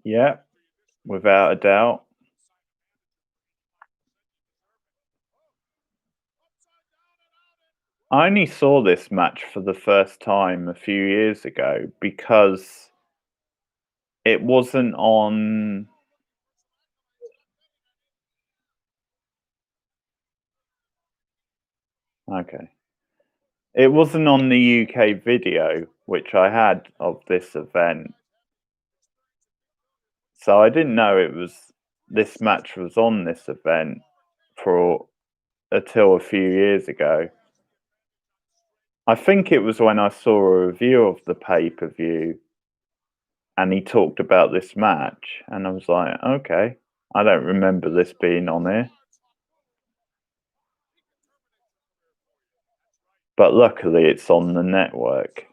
Yeah, without a doubt. I only saw this match for the first time a few years ago because it wasn't on. Okay. It wasn't on the UK video, which I had of this event. So I didn't know this match was on this event until a few years ago. I think it was when I saw a review of the pay-per-view and he talked about this match, and I was like, okay, I don't remember this being on here. But luckily it's on the network.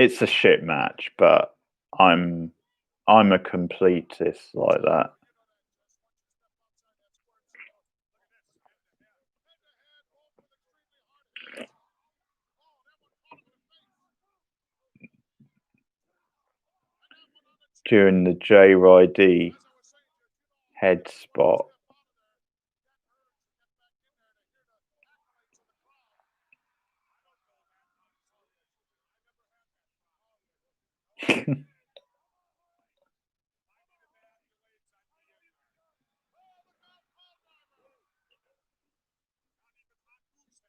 It's a shit match, but I'm a completist like that. During the JYD head spot.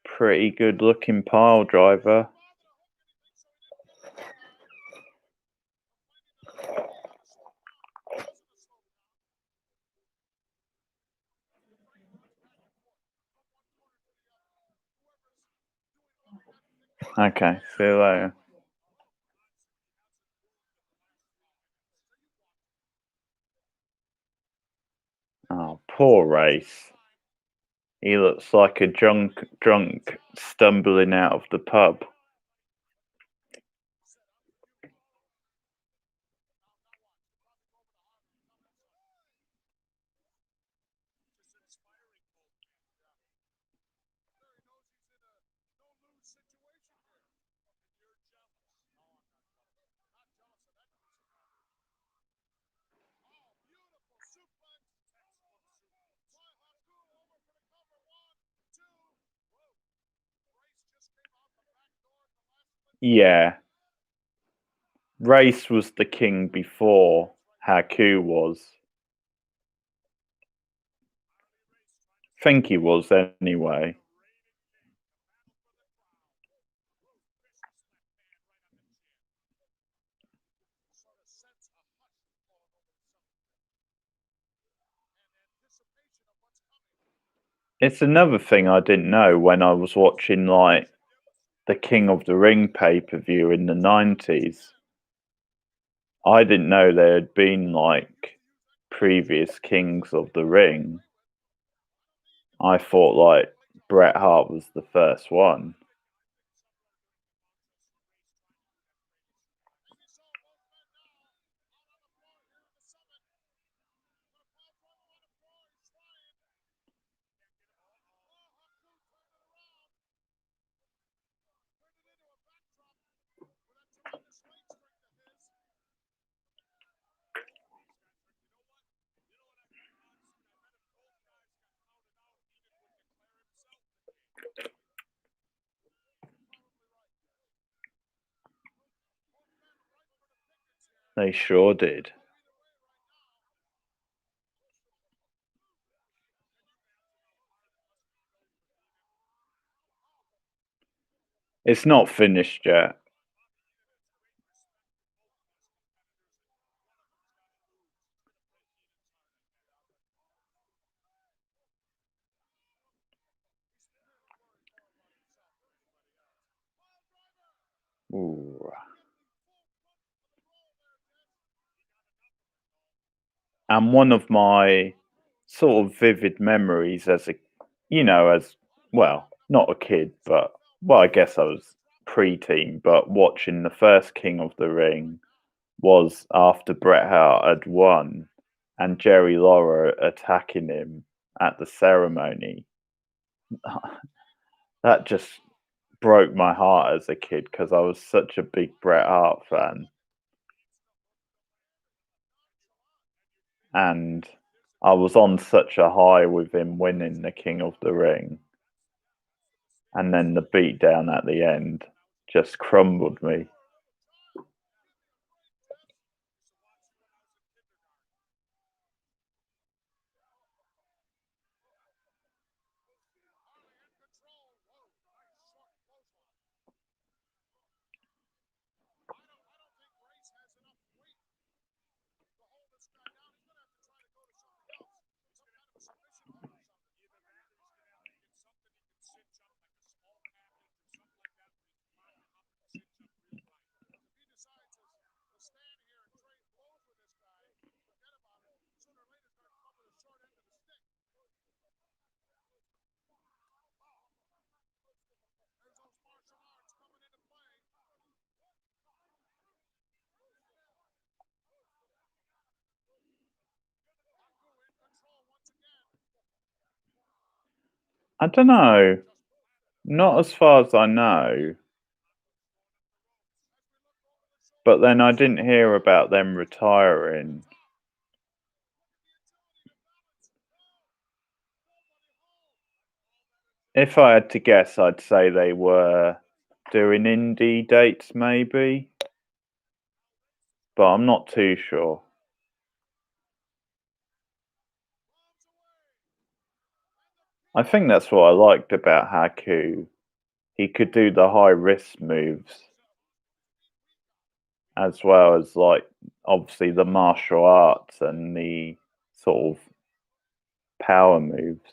Pretty good looking pile driver. Okay, see you later. Oh, poor Race. He looks like a drunk stumbling out of the pub. Yeah. Race was the king before Haku was. Think he was anyway. It's another thing I didn't know when I was watching like the King of the Ring pay-per-view in the 90s. I didn't know there had been like previous Kings of the Ring. I thought like Bret Hart was the first one. They sure did. It's not finished yet. Ooh. And one of my sort of vivid memories as not a kid, but, I guess I was preteen, but watching the first King of the Ring was after Bret Hart had won and Jerry Lawler attacking him at the ceremony. That just broke my heart as a kid because I was such a big Bret Hart fan. And I was on such a high with him winning the King of the Ring. And then the beatdown at the end just crumbled me. I don't know. Not as far as I know. But then I didn't hear about them retiring. If I had to guess, I'd say they were doing indie dates, maybe. But I'm not too sure. I think that's what I liked about Haku. He could do the high risk moves, as well as, like, obviously the martial arts and the sort of power moves.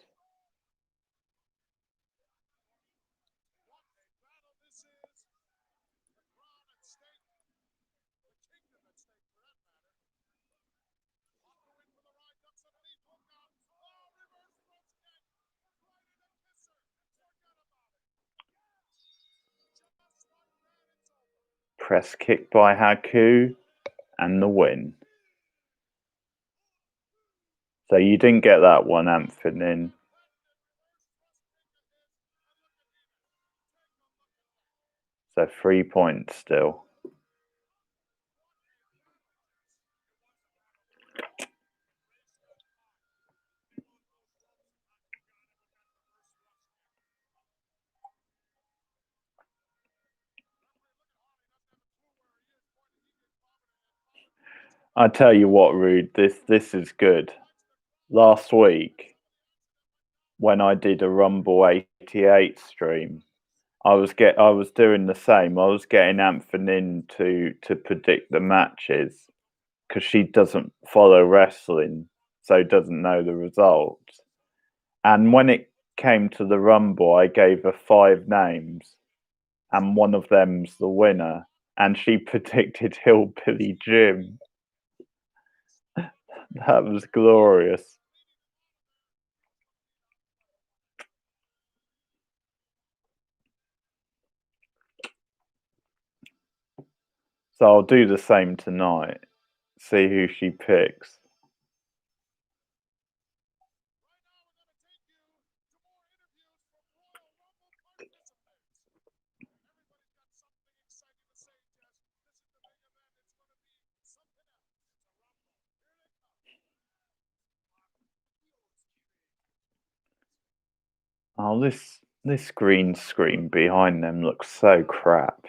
Press kick by Haku and the win. So you didn't get that one, Anthony. So 3 points still. I tell you what, Rude, this is good. Last week, when I did a Rumble 88 stream, I was doing the same. I was getting Anthony to predict the matches because she doesn't follow wrestling, so doesn't know the results. And when it came to the Rumble, I gave her 5 names, and one of them's the winner. And she predicted Hillbilly Jim. That was glorious. So I'll do the same tonight. See who she picks. Oh, this green screen behind them looks so crap.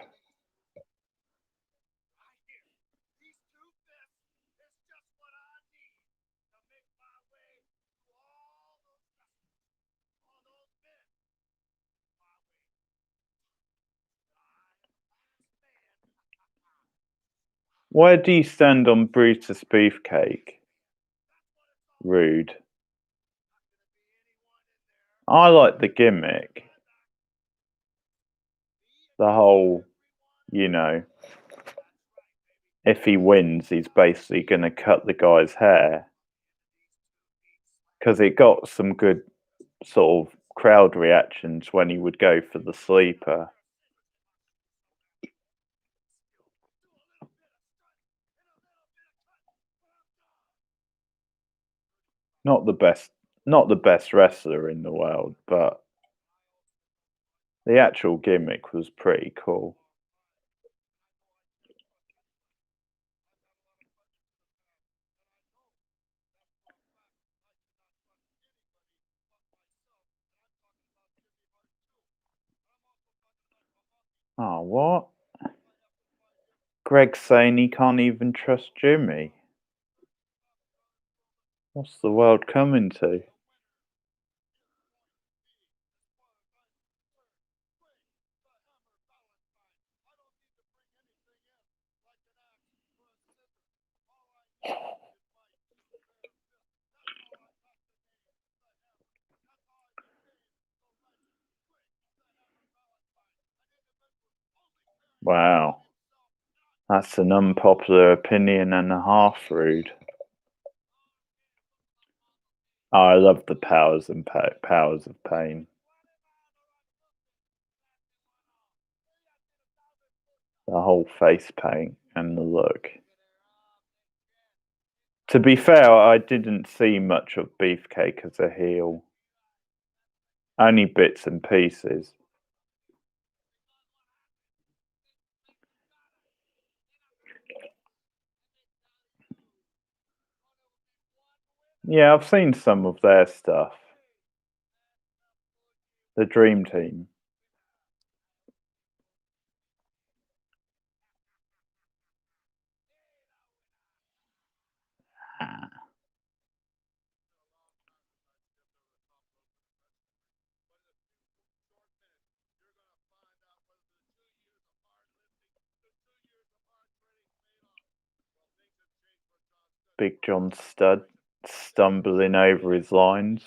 Where do you stand on Brutus Beefcake? Rude. I like the gimmick. The whole, if he wins, he's basically going to cut the guy's hair. Because it got some good sort of crowd reactions when he would go for the sleeper. Not the best wrestler in the world, but the actual gimmick was pretty cool. Oh, what? Greg's saying he can't even trust Jimmy. What's the world coming to? Wow. That's an unpopular opinion and a half, Rude. Oh, I love the powers of pain. The whole face paint and the look. To be fair, I didn't see much of Beefcake as a heel. Only bits and pieces. Yeah, I've seen some of their stuff. The Dream Team. Big John Studd stumbling over his lines.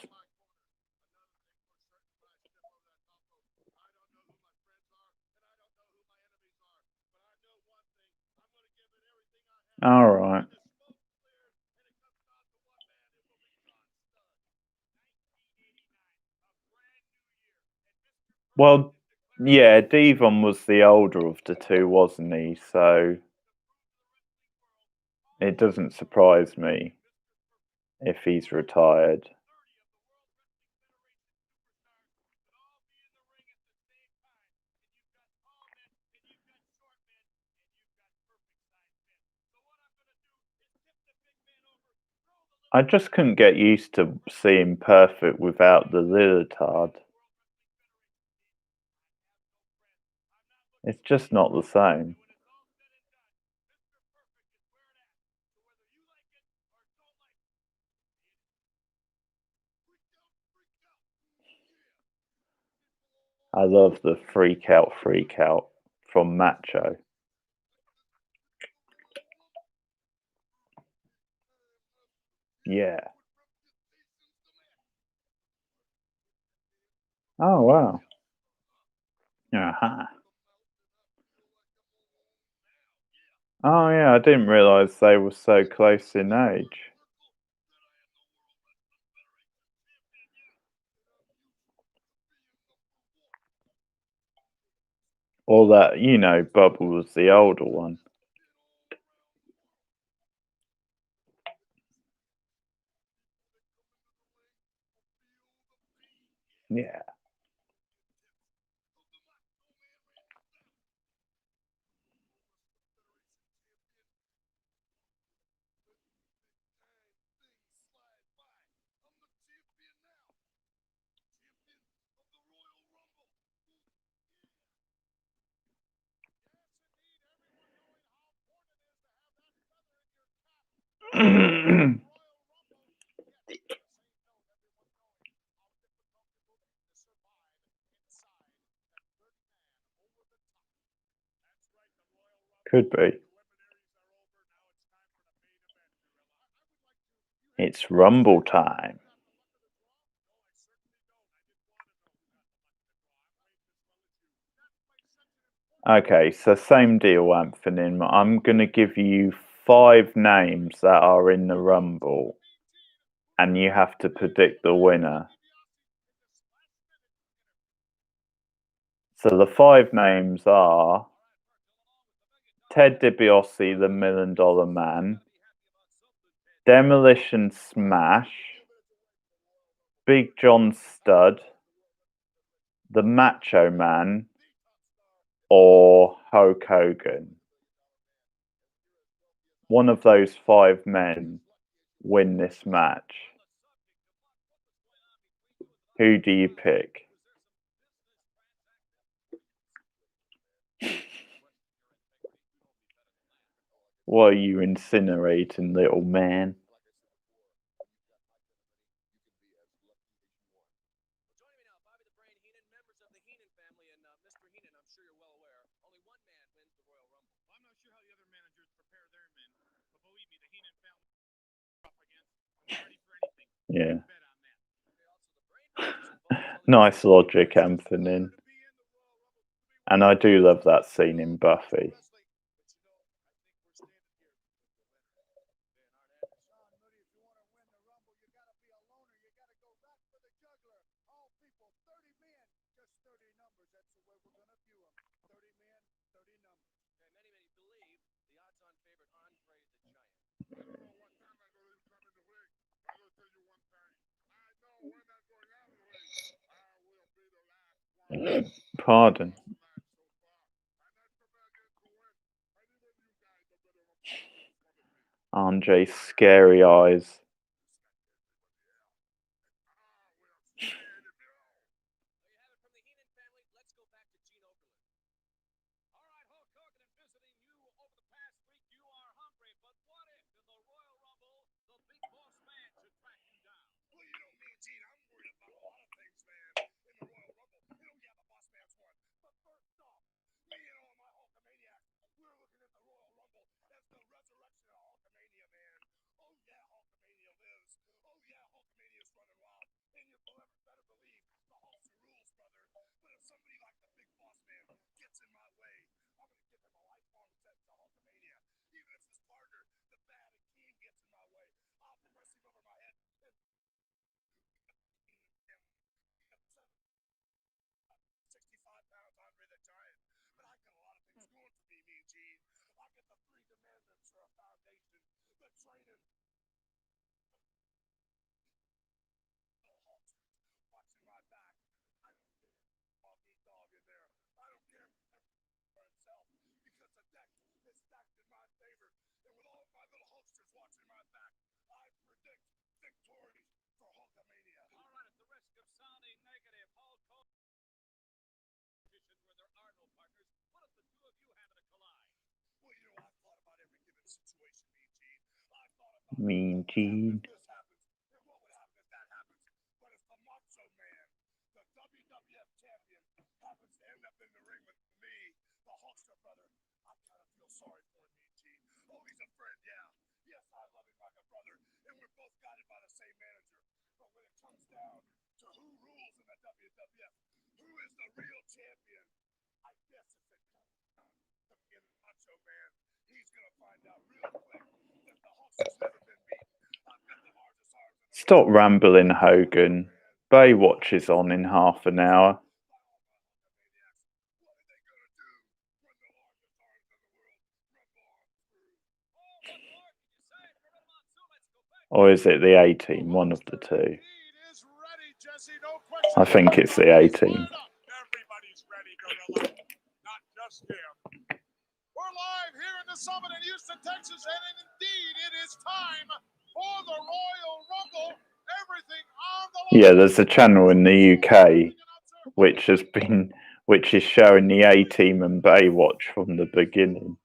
All right. Well, yeah, Devon was the older of the two, wasn't he? So it doesn't surprise me if he's retired. I just couldn't get used to seeing Perfect without the leotard. It's just not the same. I love the freak out from Macho. Yeah. Oh, wow. Uh-huh. Oh, yeah, I didn't realise they were so close in age. Or that, you know, Bubba was the older one. Yeah. Could be. It's Rumble time. Okay, so same deal, Anthony. I'm going to give you 5 names that are in the Rumble, and you have to predict the winner. So the 5 names are Ted DiBiase, the $1 Million Man, Demolition Smash, Big John Studd, the Macho Man, or Hulk Hogan. One of those 5 men win this match. Who do you pick? What are you incinerating, little man? Joining me now, Bobby the Brain Heenan, members of the Heenan family, and Mr. Heenan, I'm sure you're well aware, only one man wins the Royal Rumble. I'm not sure how the other managers prepare their men, but believe me, the Heenan family up against ready for anything. Yeah. Bet on that. Nice logic, Anthony. And I do love that scene in Buffy. Pardon. Andre's scary eyes. Mean Gene. But if the Macho Man, the WWF champion, happens to end up in the ring with me, the Hulkster brother, I kind of feel sorry for him, Gene. Oh, he's a friend, yeah. Yes, I love him like a brother, and we're both guided by the same manager. But when it comes down to who rules in the WWF, who is the real champion, I guess if it comes down to being the Macho Man, he's gonna find out real quick that the Hulkster's never been beat. I've got the hardest arms in the Stop rambling, Hogan. Baywatch is on in half an hour. Or is it the A-Team? One of the two. I think it's the A-Team. Everybody's ready, Gorilla. Not just him. We're live here in the Summit in Houston, Texas, and indeed it is time for the Royal Rumble. Everything on the line. Yeah, there's a channel in the UK which is showing the A-Team and Baywatch from the beginning.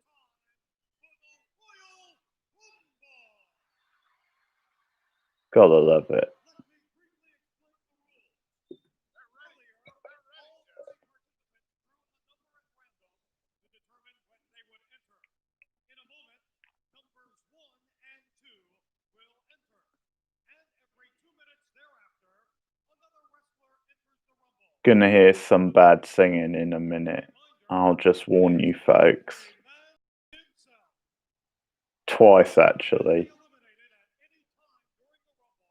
Gotta love it. Gonna hear some bad singing in a minute. I'll just warn you folks. Twice, actually.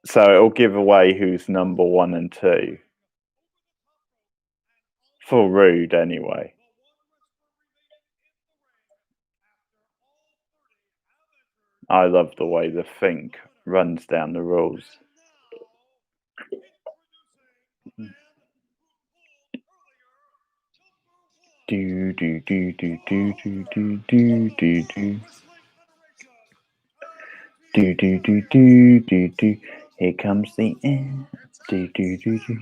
So it'll give away who's number 1 and 2. For Rude, anyway. I love the way the Fink runs down the rules. Do do do do do do do do do do. Do do do do do do. Here comes the end. Do do do do.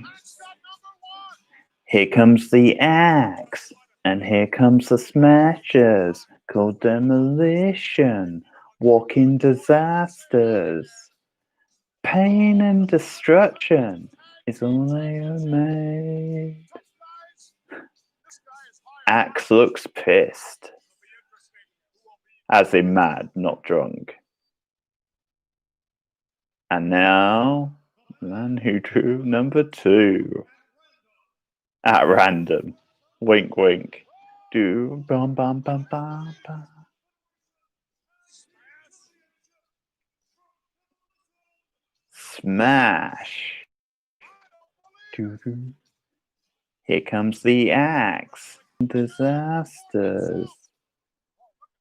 Here comes the axe, and here comes the smashers, called demolition, walking disasters. Pain and destruction is all they are made. Axe looks pissed. As in mad, not drunk. And now, the man who drew number 2. At random. Wink, wink. Do bum bum bum bum bum. Smash. Doo-doo. Here comes the axe. Disasters.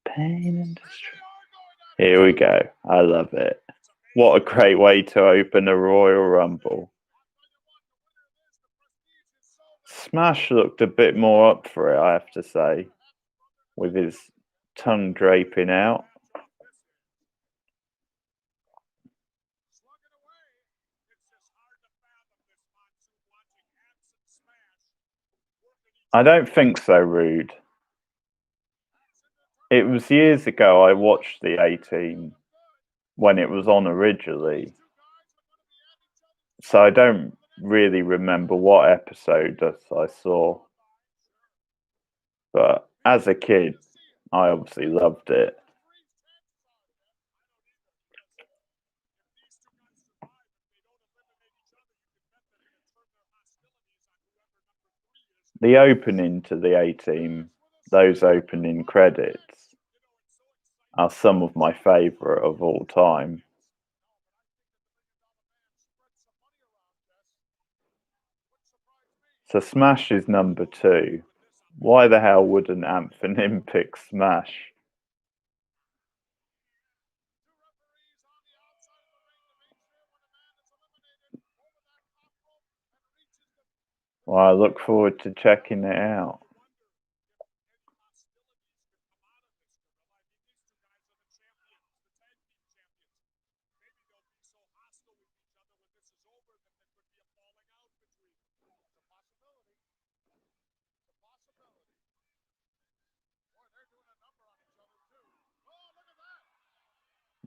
Pain and destruction. Here we go. I love it. What a great way to open a Royal Rumble. Smash looked a bit more up for it, I have to say, with his tongue draping out. I don't think so, Rude. It was years ago I watched the A-Team when it was on originally, so I don't really remember what episode I saw. But as a kid, I obviously loved it. The opening to the A-Team, those opening credits, are some of my favourite of all time. So Smash is number 2. Why the hell wouldn't Anthony pick Smash? Well, I look forward to checking it out.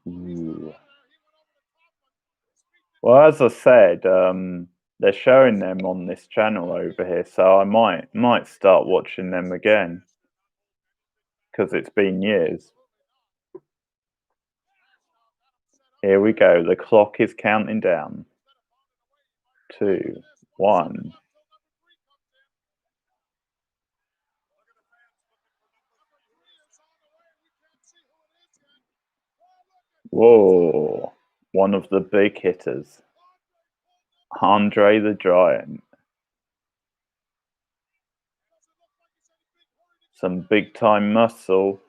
Ooh. Well, as I said, they're showing them on this channel over here, so I might start watching them again, because it's been years. Here we go. The clock is counting down. 2, 1. Whoa. One of the big hitters. Andre the Giant. Some big time muscle.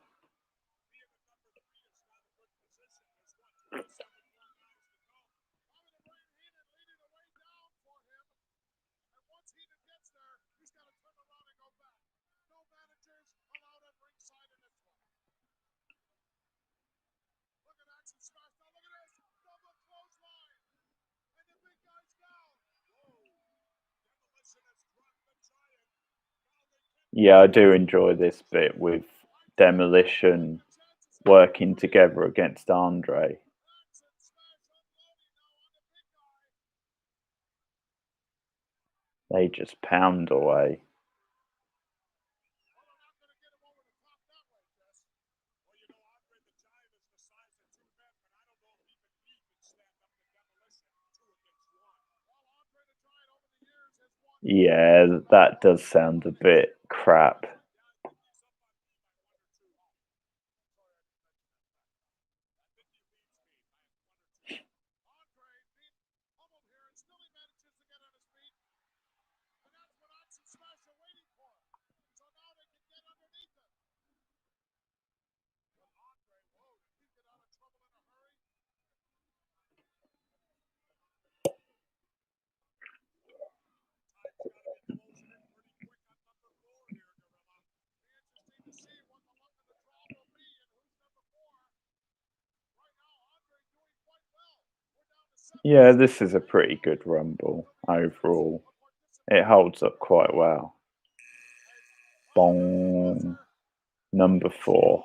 Yeah, I do enjoy this bit with Demolition working together against Andre. They just pound away. Yeah, that does sound a bit crap. Yeah, this is a pretty good Rumble overall. It holds up quite well. Bong. Number 4.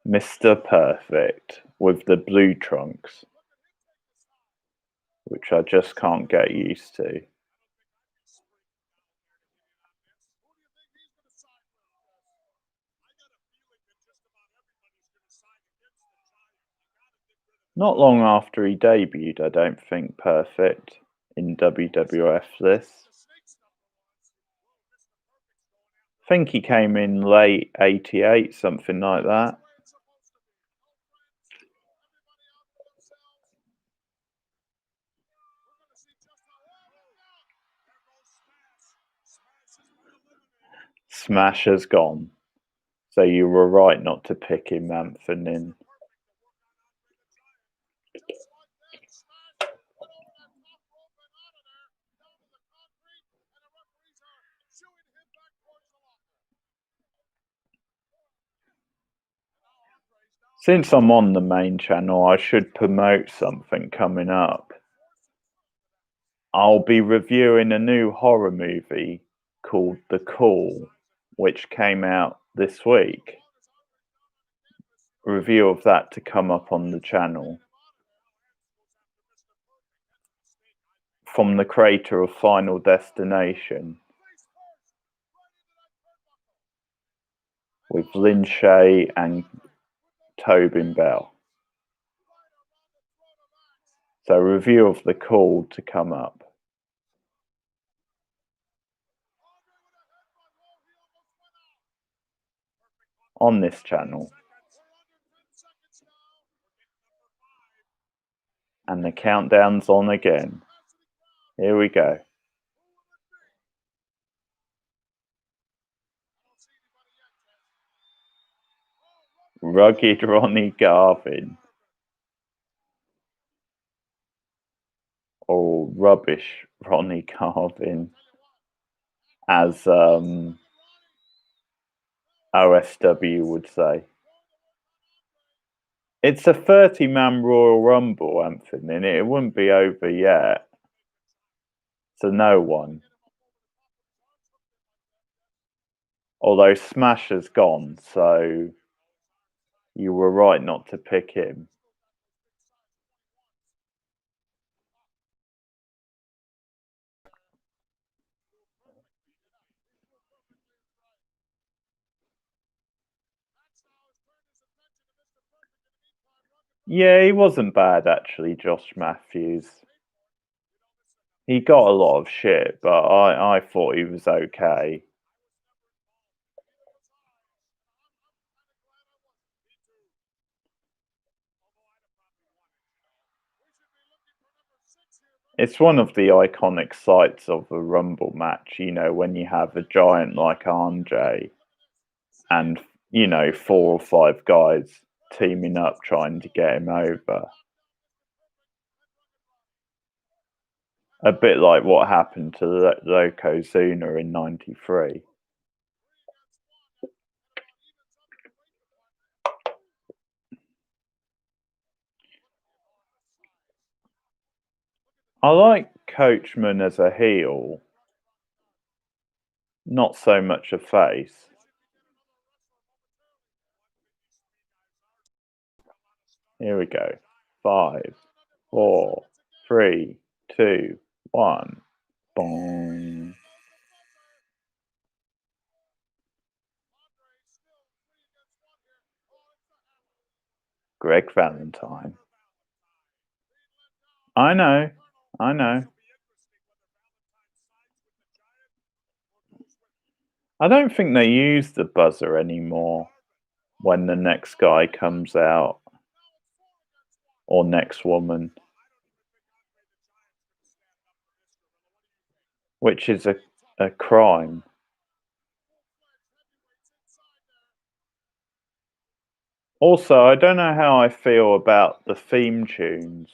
Mr. Perfect with the blue trunks, which I just can't get used to. Not long after he debuted, I don't think, Perfect in WWF this. I think he came in late 88, something like that. Smash has gone. So you were right not to pick him, Anthony. Since I'm on the main channel, I should promote something coming up. I'll be reviewing a new horror movie called The Call, which came out this week. A review of that to come up on the channel. From the creator of Final Destination. With Lin Shaye and Tobin Bell. So review of The Call to come up. On this channel. And the countdown's on again. Here we go. Rugged Ronnie Garvin. Or Rubbish Ronnie Garvin. As OSW would say. It's a 30-man Royal Rumble, Anthony. It wouldn't be over yet. So no one. Although Smash has gone, so you were right not to pick him. Yeah, he wasn't bad actually, Josh Matthews. He got a lot of shit, but I thought he was okay. It's one of the iconic sights of a Rumble match, you know, when you have a giant like Andre and, you know, 4 or 5 guys teaming up trying to get him over. A bit like what happened to Yokozuna in '93. I like Coachman as a heel, not so much a face. Here we go. 5, 4, 3, 2, 1. Boom. Greg Valentine. I know. I don't think they use the buzzer anymore when the next guy comes out. Or next woman. Which is a crime. Also, I don't know how I feel about the theme tunes.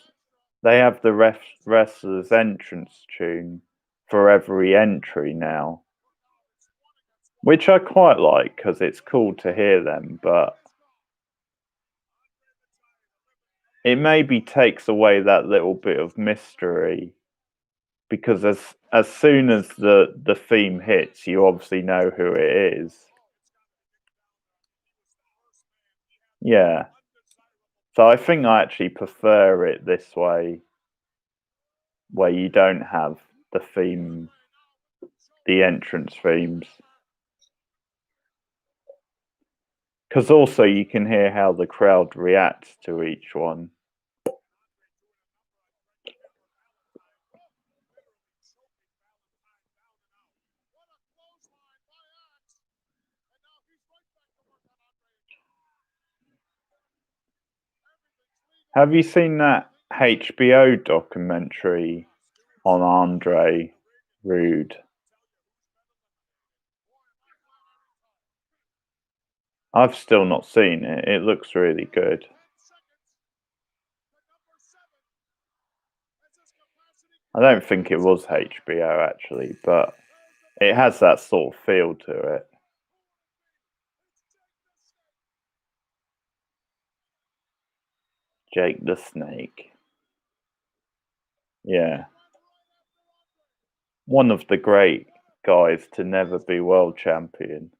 They have the wrestler's entrance tune for every entry now. Which I quite like, because it's cool to hear them, but it maybe takes away that little bit of mystery. Because as soon as the theme hits, you obviously know who it is. Yeah. So I think I actually prefer it this way, where you don't have the theme, the entrance themes. Because also you can hear how the crowd reacts to each one. Have you seen that HBO documentary on Andre Rude? I've still not seen it. It looks really good. I don't think it was HBO actually, but it has that sort of feel to it. Jake the Snake. Yeah. One of the great guys to never be world champion.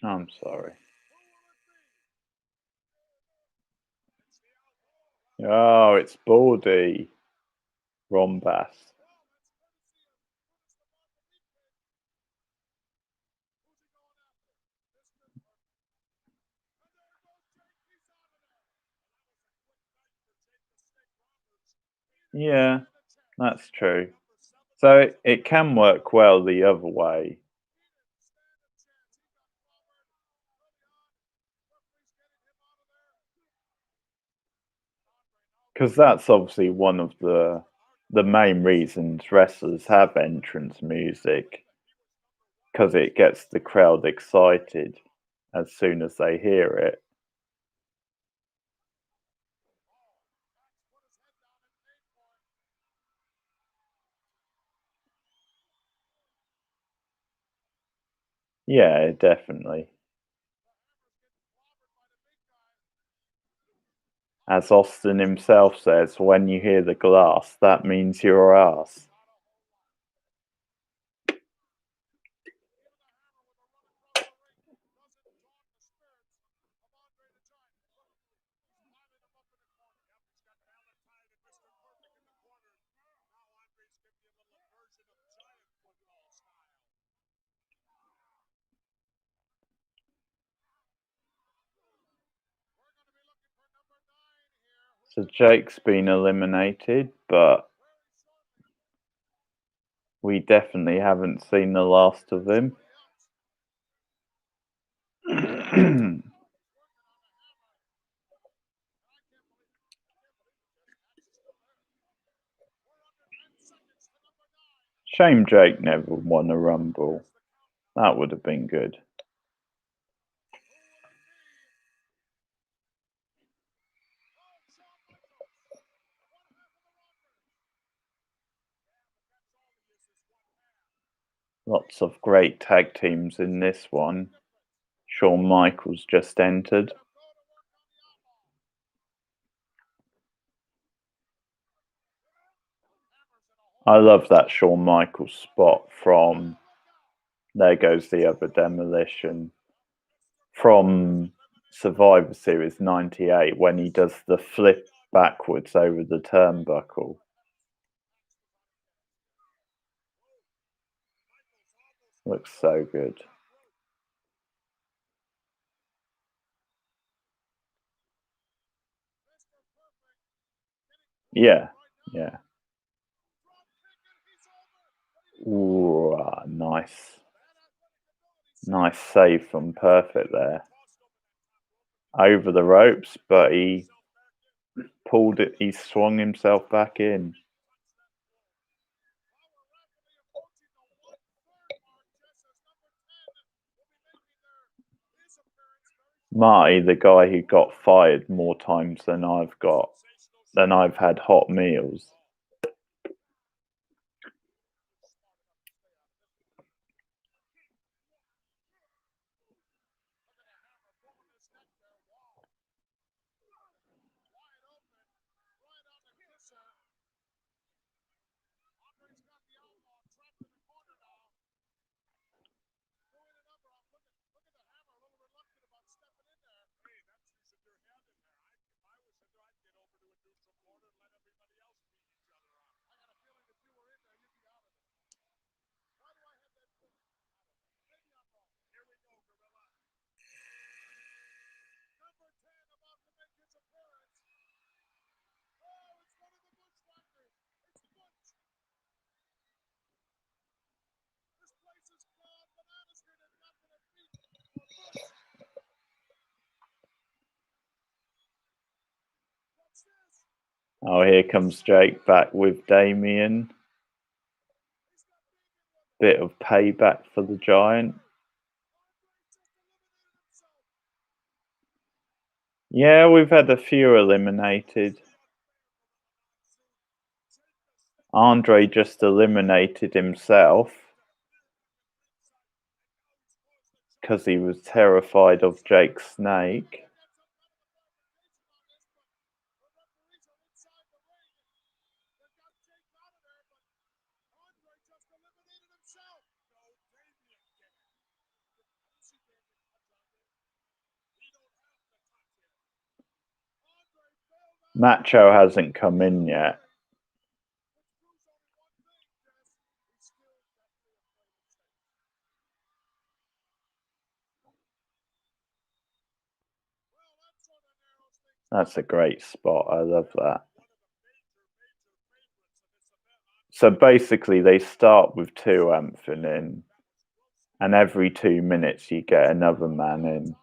I'm sorry. Oh, it's Baldy. Rombas. Yeah, that's true. So it can work well the other way. Because that's obviously one of the main reasons wrestlers have entrance music. Because it gets the crowd excited as soon as they hear it. Yeah, definitely. As Austin himself says, when you hear the glass, that means your ass. So Jake's been eliminated, but we definitely haven't seen the last of him. Shame Jake never won a Rumble. That would have been good. Lots of great tag teams in this one. Shawn Michaels just entered. I love that Shawn Michaels spot from There Goes the Other Demolition from Survivor Series 98 when he does the flip backwards over the turnbuckle. Looks so good. Yeah, yeah. Ooh, nice. Nice save from Perfect there. Over the ropes, but he pulled it, he swung himself back in. Marty, the guy who got fired more times than I've had hot meals. Oh, here comes Jake back with Damien. Bit of payback for the Giant. Yeah, we've had a few eliminated. Andre just eliminated himself because he was terrified of Jake's snake. Macho hasn't come in yet. That's a great spot. I love that. So basically, they start with 2 Anthem in, and every 2 minutes you get another man in.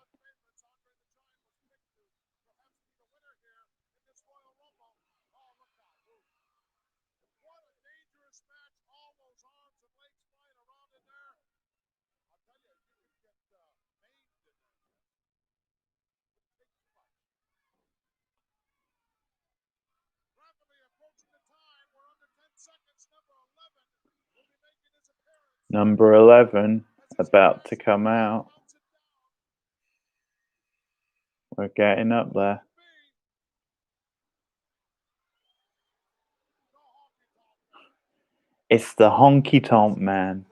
Number 11 about to come out. We're getting up there. It's the honky tonk man.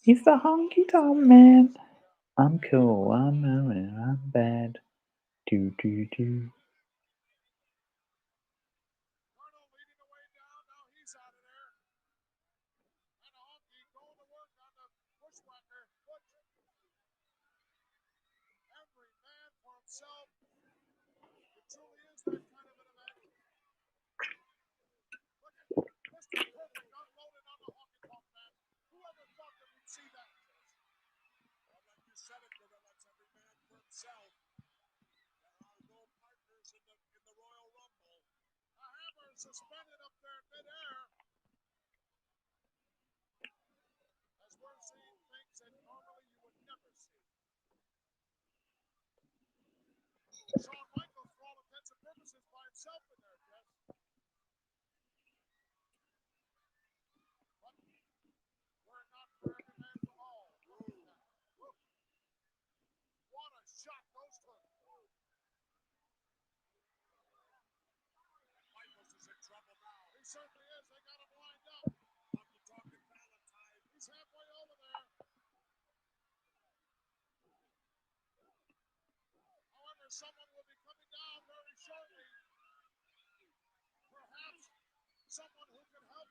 He's the honky tonk man. I'm cool. I'm moving. I'm bad. Do do do. Suspended up there in midair, as we're seeing things that normally you would never see. Shawn Michaels, for all intents and purposes, by himself in there, Jeff. But we're not for every man for all. What a shot those took. Michaels is in trouble now. He certainly is. They got him lined up. Talking Valentine. He's halfway over there. However, someone will be coming down very shortly. Perhaps someone who can help.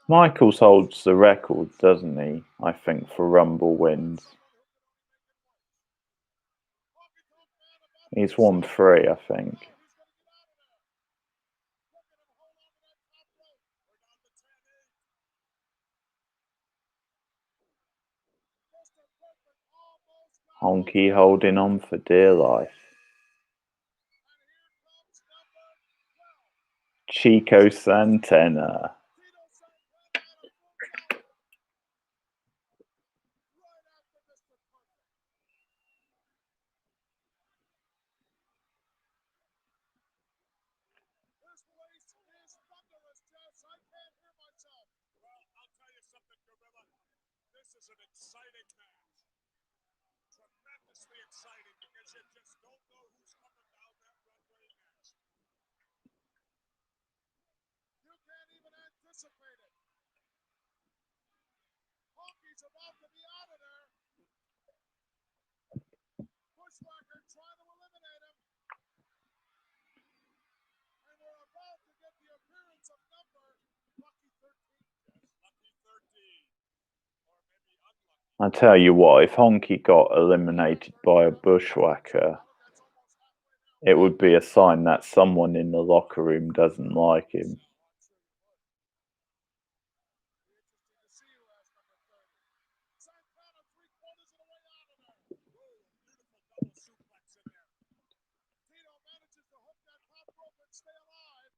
Michaels holds the record, doesn't he? I think for Rumble wins. He's won 3, I think. Honky holding on for dear life. Chico Santana. This is an exciting match. Tremendously exciting because you just don't know who's coming down that runway next. You can't even anticipate it. Honky's about to be out of there. Bushwhacker trying to eliminate him. And we're about to get the appearance of number Lucky 13. Yes, Lucky 13. Or maybe unlucky. I tell you what, if Honky got eliminated by a bushwhacker, it would be a sign that someone in the locker room doesn't like him. Dino manages to hook that top rope and stay alive.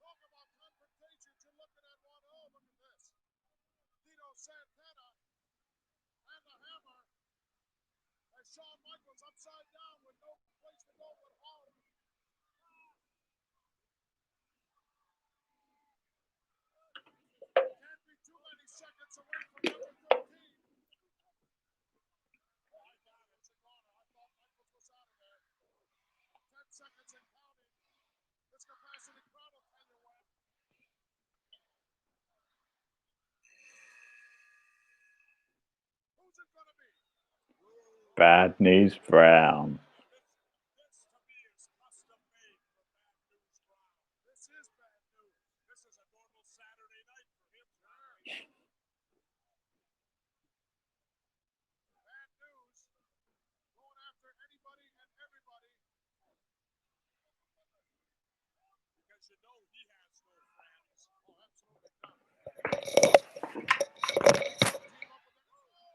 Talk about confrontations. You're looking at one. Oh, look at this. Dino Santana and the hammer. As Shawn Michaels upside down with no place to go but home. Can't be too many seconds away from number 13. Oh, I got it. It's a corner. I thought Michaels was out of there. 10 seconds and counting. This capacity crowd will tell you when. Who's it gonna be? Bad News Brown. This to me is custom made for Bad News Brown. This is bad news. This is a normal Saturday night for him. Bad news. Going after anybody and everybody. Because you know he has no friends. Oh, absolutely not. Team up with the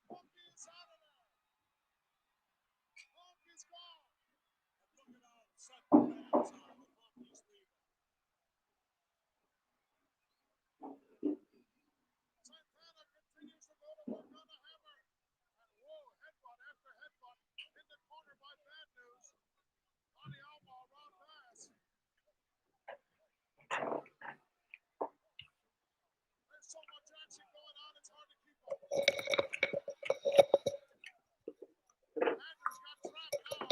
Honky is out of there. Honky's gone. And look at how upset the fans are with Honky's leaving. Santana continues to go to work on the hammer. And whoa, headbutt after headbutt in the corner by Bad News. On the elbow, round pass. There's so much action going on, it's hard to keep up. Andrews got trapped now.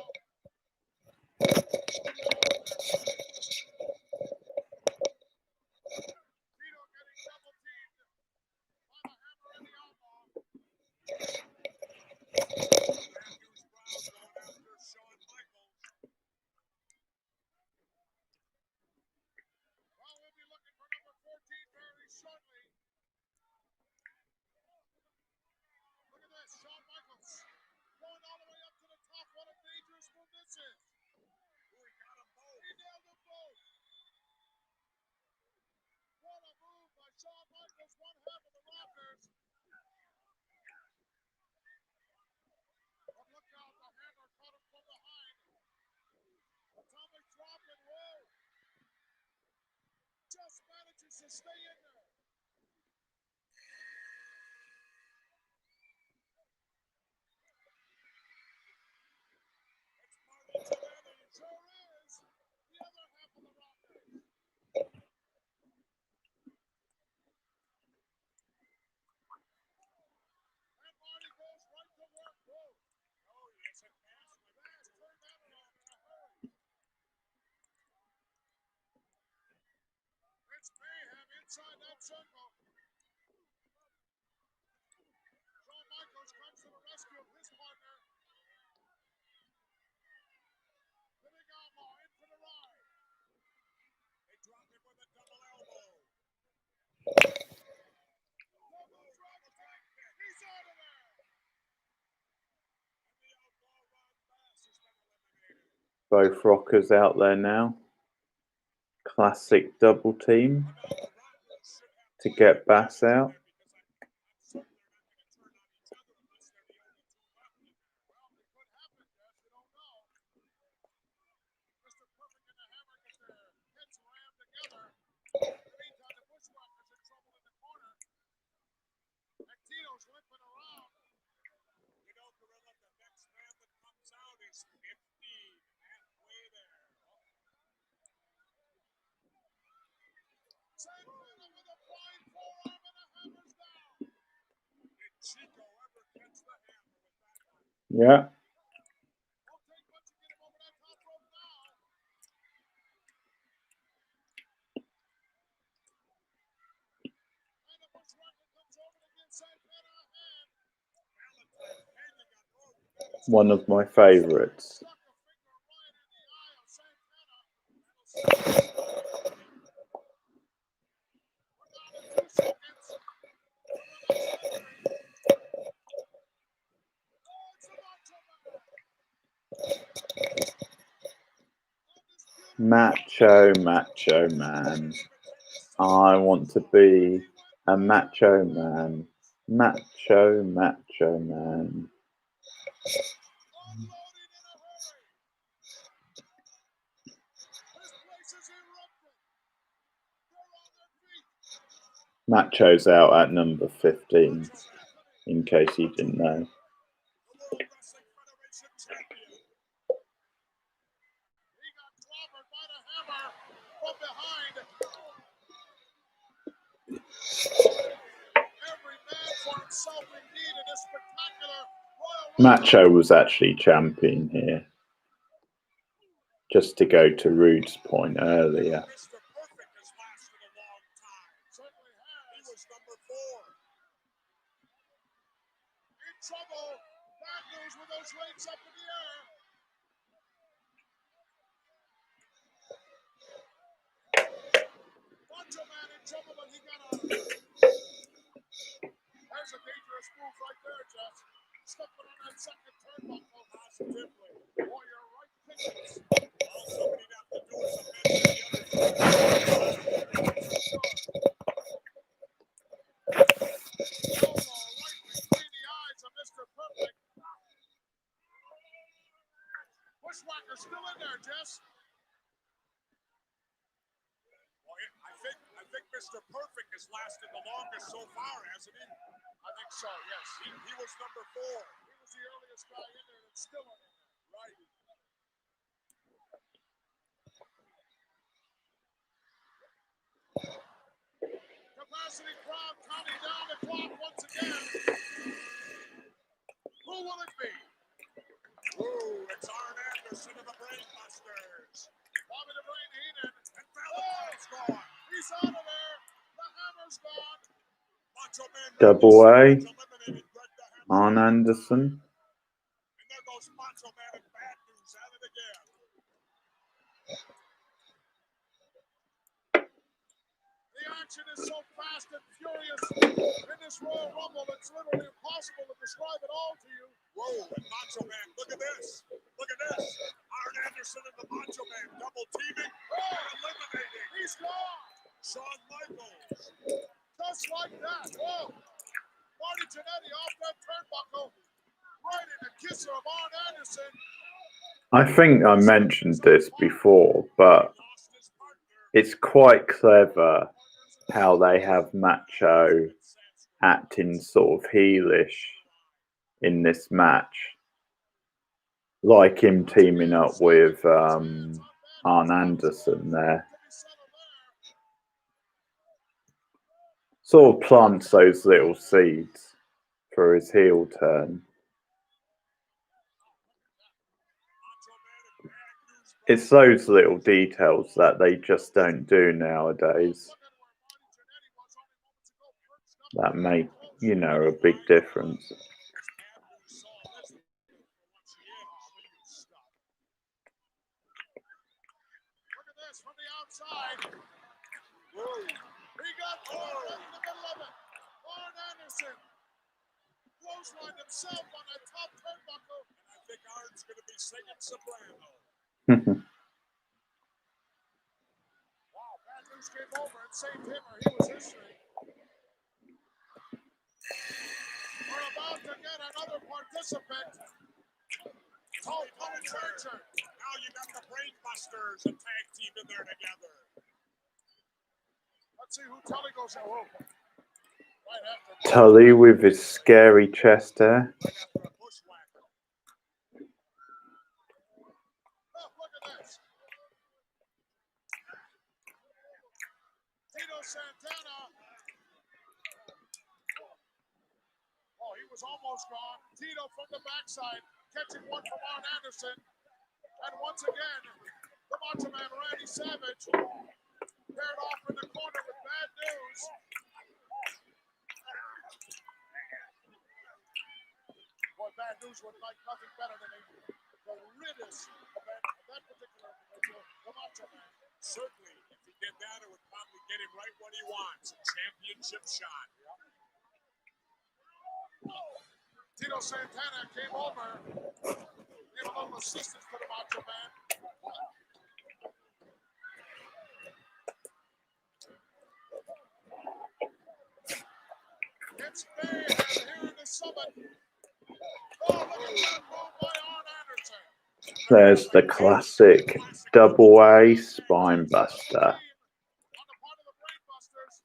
Dino getting double teamed by the hammer and the elbow. Bad News Brown going after Shawn Michaels. Well, we'll be looking for number 14 very shortly. Look at this, Shawn Michaels going all the way up to the top. What a dangerous move this is. Ooh, he got them both. He nailed them both. What a move by Shawn Michaels, one half of the Rockers. But look out, the hammer caught him from behind. Atomic drop and roll. Just manages to stay in there. It's party together. It sure is. The other half of the Rockers. And Marty goes right to work. Whoa. Oh, yes, a pass. Fast turned that around in a hurry. It's mayhem inside that circle. Shawn Michaels comes to the rescue of his partner. The big elbow in for the ride. They drop him with a double elbow. Double drop attack. He's out of there. And the outlaw Ron Bass has been eliminated. Both Rockers out there now. Classic double team to get Bass out. Yeah. Won't take much to get him over that top rope now. And the Bushwhacker comes over to give Santana a hand. One of my favorites. Stuck a finger right in the eye of Santana. We're down to 2 seconds. Macho Man. I want to be a macho man. Macho Man. Unloading in a hurry. This place is erupting. They're on their feet. Macho's out at number 15, in case you didn't know. The World Wrestling Federation champion. He got clobbered by the hammer from behind. Every man for himself indeed in this spectacular Royal Rumble. Macho was actually champion here. Just to go to Rude's point earlier. Mr. Perfect has lasted a long time. Certainly has. He was number 4. In trouble. Bad news with those weights up in the air. Macho Man in trouble, but he got out of it. There's a dangerous move right there, Jeff. Stepping on that second turnbuckle positively. Boy, you're right, pickets. All somebody'd have to do is amend the other. Elbow right between the eyes of Mr. Perfect. Bushwhacker's still in there, Jess. Well, I think Mr. Perfect has lasted the longest so far, hasn't he? I think so, yes. He was number 4. He was the earliest guy in there that's still in there. Right. Capacity crowd counting down the clock once again. Who will it be? Ooh, it's Hart Anderson of the Brainbusters. Bobby the Brain Heenan. And Valentine's gone. He's out of there. The hammer's gone. Macho Man Double A. eliminated Bret the Hammer. Arn Anderson. And there goes Macho Man and bad news at it again. The action is so fast and furious in this Royal Rumble, it's literally impossible to describe it all to you. Whoa, and Macho Man, look at this. Look at this. Arn Anderson and the Macho Man double teaming. Eliminating. He's gone. Shawn Michaels. Just like that. Whoa. Marty Jannetty off that turnbuckle. Right in the kisser of Arn Anderson. I think I mentioned this before, but it's quite clever how they have Macho acting sort of heelish in this match. Like him teaming up with Arn Anderson there. Sort of plants those little seeds for his heel turn. It's those little details that they just don't do nowadays that make, you know, a big difference. Look at this from the outside. Whoa. He got Arn right in the middle of it. Arn Anderson clotheslined himself on that top turnbuckle. And I think Arn's going to be singing soprano. Wow, bad news came over and saved him, or he was history. We're about to get another participant. Tall Churcher. Now you got the Brainbusters, a tag team in there together. Let's see who Tully goes at. Whoa. Right after Tully with his scary chest there. right after a Bushwhacker. Oh, look at this. Dino Santana. Oh, he was almost gone. Dino from the backside. catching one from Arn Anderson. And once again, the Macho Man Randy Savage paired off in the corner with Bad News. Boy, Bad News would like nothing better than the riddest of that particular individual, the Macho Man. Certainly, if he did that, it would probably get him right what he wants, a championship shot. Tito Santana came over, gave a little assistance to the Macho Man. It's mayhem here in the Summit. Oh, look at that move by Arn Anderson. There's the classic double A spine buster. On the part of the Brainbusters,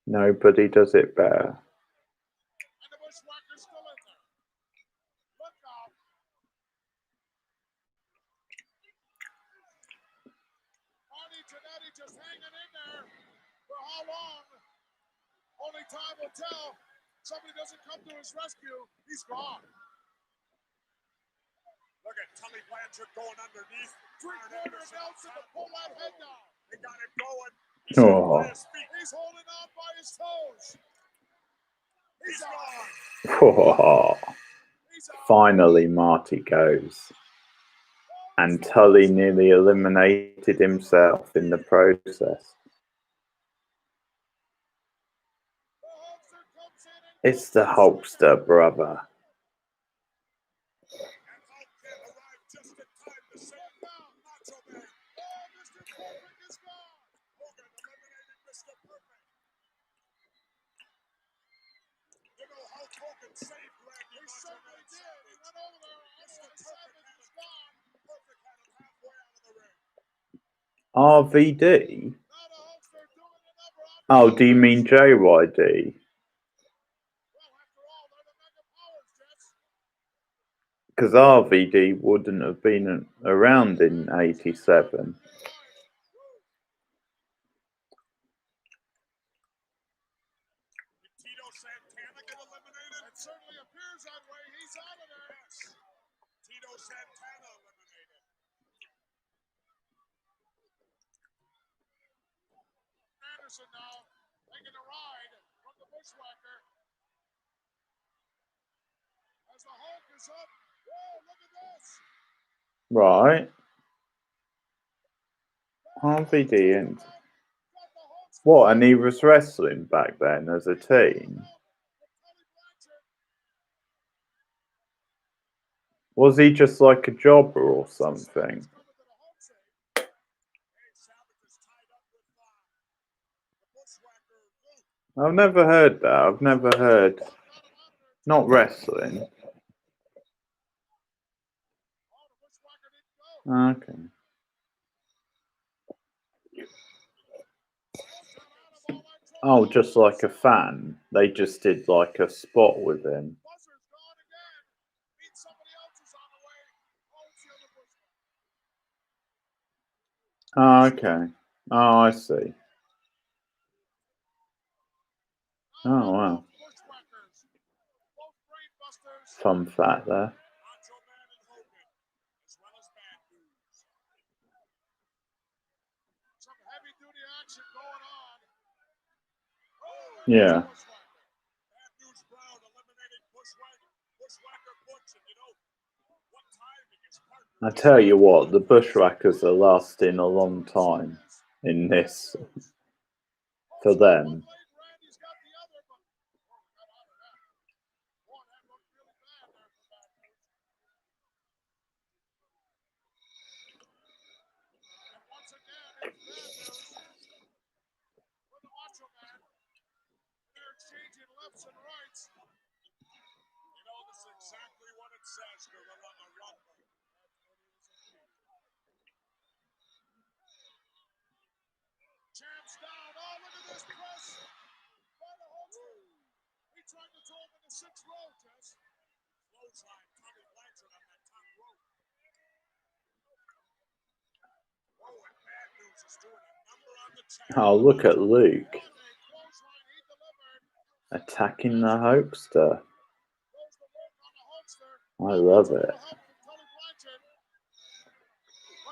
Nobody does it better. and the Bushwhacker's still in there. Look out. Arnie Jannetty just hanging in there. For how long? Only time will tell. Somebody doesn't come to his rescue, he's gone. Look at Tully Blanchard going underneath. Three-quarter Nelson to pull that head down. They got him going. He's Oh. on his feet. He's holding on by his toes. He's gone. Oh. He's out. Finally, Marty goes. And Tully nearly eliminated himself in the process. The Hulkster comes in and It's the Hulkster brother. And Hulk can arrive just in time to save Macho Man. oh, Mr. Perfect is gone. Hogan eliminated Mr. Perfect. You know, Hulk Hogan saved Randy He Macho certainly Man did. He went over there. Mr. Otherwise, Perfect Savage had is him. gone. Perfect had him halfway out of the ring. RVD? Now the Hulkster doing the number on Oh, do you mean JYD? Well, after all, they're the Mega Powers, Jess. Because RVD wouldn't have been around in 87. Did Tito Santana get eliminated? It certainly appears that way. He's out of there. Yes. Tito Santana eliminated. Anderson now taking a ride from the Bushwhacker. As the Hulk is up. Whoa, look at this. Right. RVD and Got the Hulkster. what? And he was wrestling back then as a team. Was he just like a jobber or something? Hey, Savage is tied up with the Bushwhacker Luke. I've never heard that. I've never heard. Not wrestling. Okay. Oh, just like a fan. They just did like a spot with him. Buzzer's gone again. Means somebody else is on the way. Oh, it's the other Bushwhacker. Oh, okay. Oh, I see. Oh, wow. Bushwhackers. Both Brainbusters. Fun fact there. Macho Man and Hogan, as well as Bad News. Some heavy-duty action going on. Oh, Yeah. Bad News Brown eliminating Bushwhacker Butch, and you know what timing his partner. I tell you what, the Bushwhackers are lasting a long time in this for them. Randy's got the other, but got out of that. Boy, that looked really bad there for Bad News. And once again, it's Bad News for the Macho Man. They're exchanging lefts and rights. You know, this is exactly what it says, Gorilla, a rumble. Champs down. Oh, look at this press by the Hulkster. He tried to throw him in the 6th row, Jess. Clothesline, Tully Blanchard on that top rope. Oh, and Bad News is doing a number on the champ. Oh, look at Luke What a clothesline he delivered. attacking the Hulkster. Goes the work on the Hulkster. I love it. Look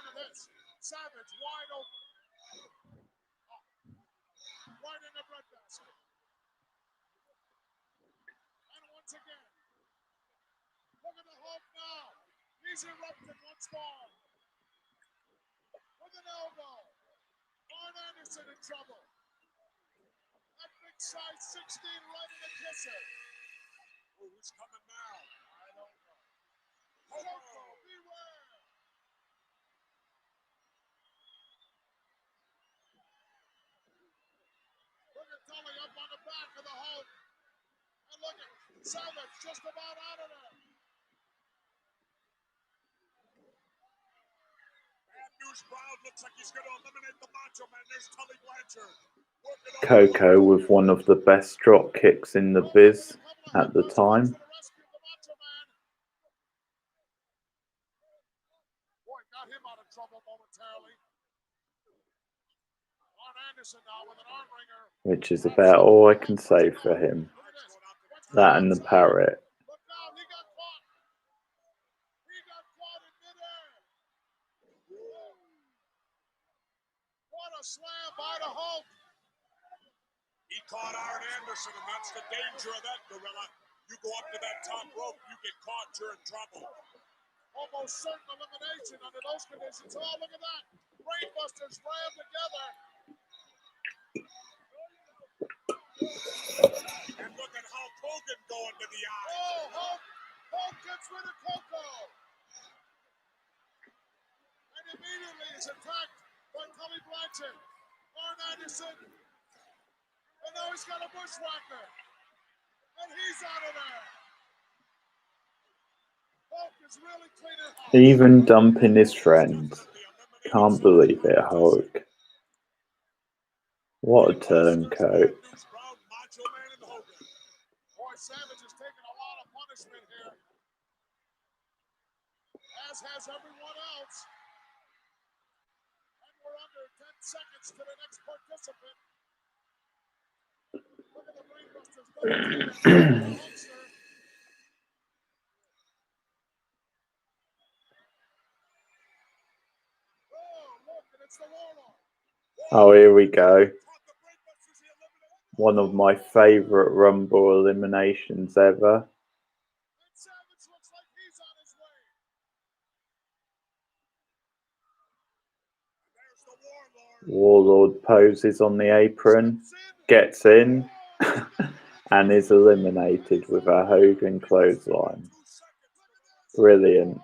at this. Savage wide open. Right in the breadbasket. And once again. Look at the Hulk now. He's erupted once more. With an elbow. Arn Anderson in trouble. That big size 16 right in the kisser. Oh, who's coming now? I don't know. Coco, beware. Look at Tully up on the back of the Hulk. And look at Savage just about out of there. Bad News Brown looks like he's going to eliminate the Macho Man. There's Tully Blanchard. Coco with one of the best drop kicks in the biz at the time. Boy, got him out of trouble momentarily. Arn Anderson now with an arm wringer. Which is about all I can say for him. That and the parrot. Look now, he got caught. He got caught in midair. What a slam by the Hulk. He caught Arn Anderson, and that's the danger of that, Gorilla. You go up to that top rope, you get caught, you're in trouble. Almost certain elimination under those conditions. Oh, look at that. Brainbusters slammed together. And look at Hulk Hogan going to the eye. Oh, Hulk gets rid of Coco. And immediately is attacked by Tully Blanchard. Arn Anderson. And now he's got a bushwhacker. And he's out of there. Hulk is really cleaning house. Even dumping his friends. Can't believe it, Hulk. What a turncoat. Macho Man and Hogan. Boy, Savage has taken a lot of punishment here. As has everyone else. And we're under 10 seconds to the next participant. Look at the Brainbusters. Oh, look, and it's the Warlord. Oh, here we go. One of my favourite Rumble eliminations ever. And Savage looks like he's on his way. There's the Warlord. Warlord poses on the apron, gets in, and is eliminated with a Hogan clothesline. Brilliant.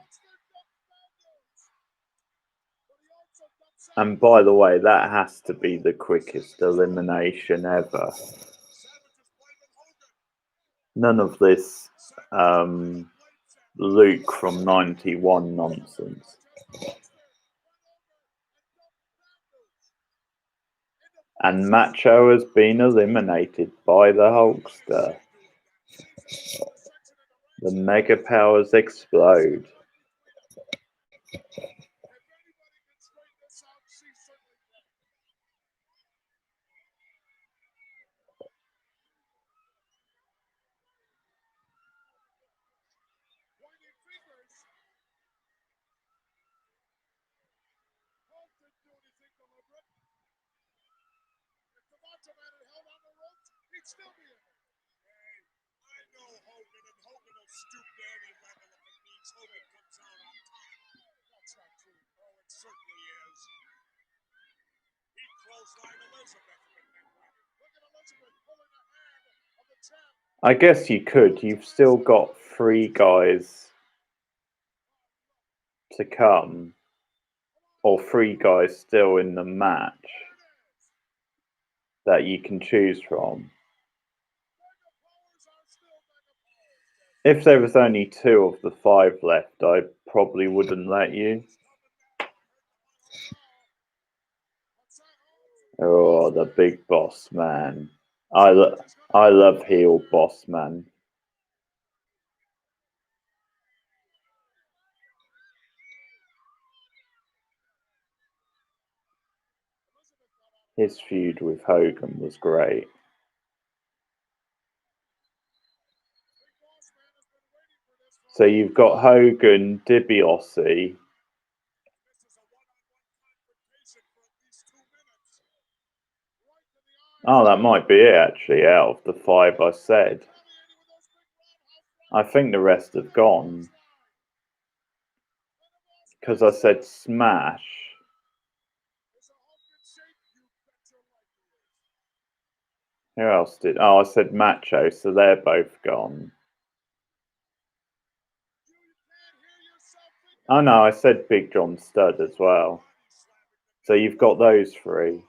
And by the way, that has to be the quickest elimination ever. None of this Luke from 91 nonsense. And Macho has been eliminated by the Hulkster. The mega powers explode. Still be in it. I know Hogan, and Hogan will stoop to any level if it means Hogan comes out on top. That's not true. Oh, it certainly is. He clotheslined Elizabeth. Look at Elizabeth pulling the hand of the champ. I guess you could. You've still got 3 guys to come. Or 3 guys still in the match that you can choose from. If there was only 2 of the 5 left, I probably wouldn't let you. Oh, the big boss man. I love heel boss man. His feud with Hogan was great. So you've got Hogan, DiBiase. Oh, that might be it, actually, out of the 5 I said. I think the rest have gone. Because I said Smash. Who else did? Oh, I said Macho, so they're both gone. Oh, no, I said Big John Studd as well. So you've got those 3.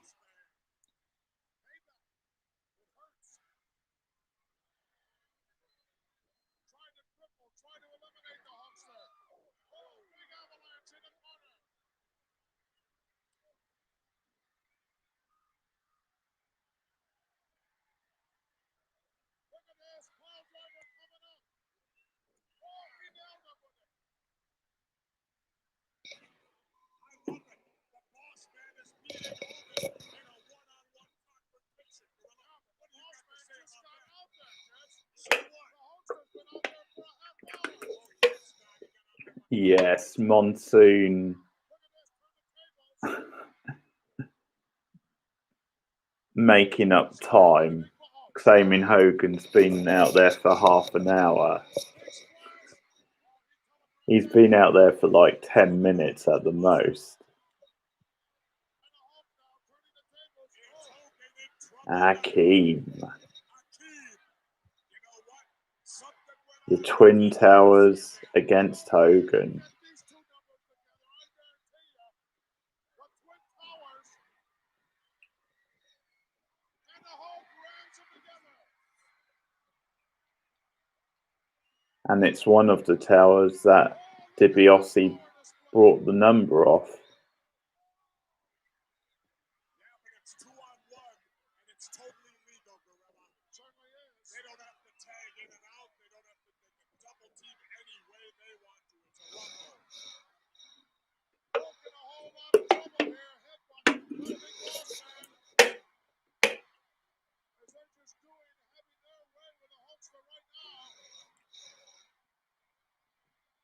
Yes, Monsoon. Making up time, claiming Hogan's been out there for half an hour. He's been out there for like 10 minutes at the most. Akeem. The Twin Towers against Hogan. And it's one of the towers that DiBiase brought the number off.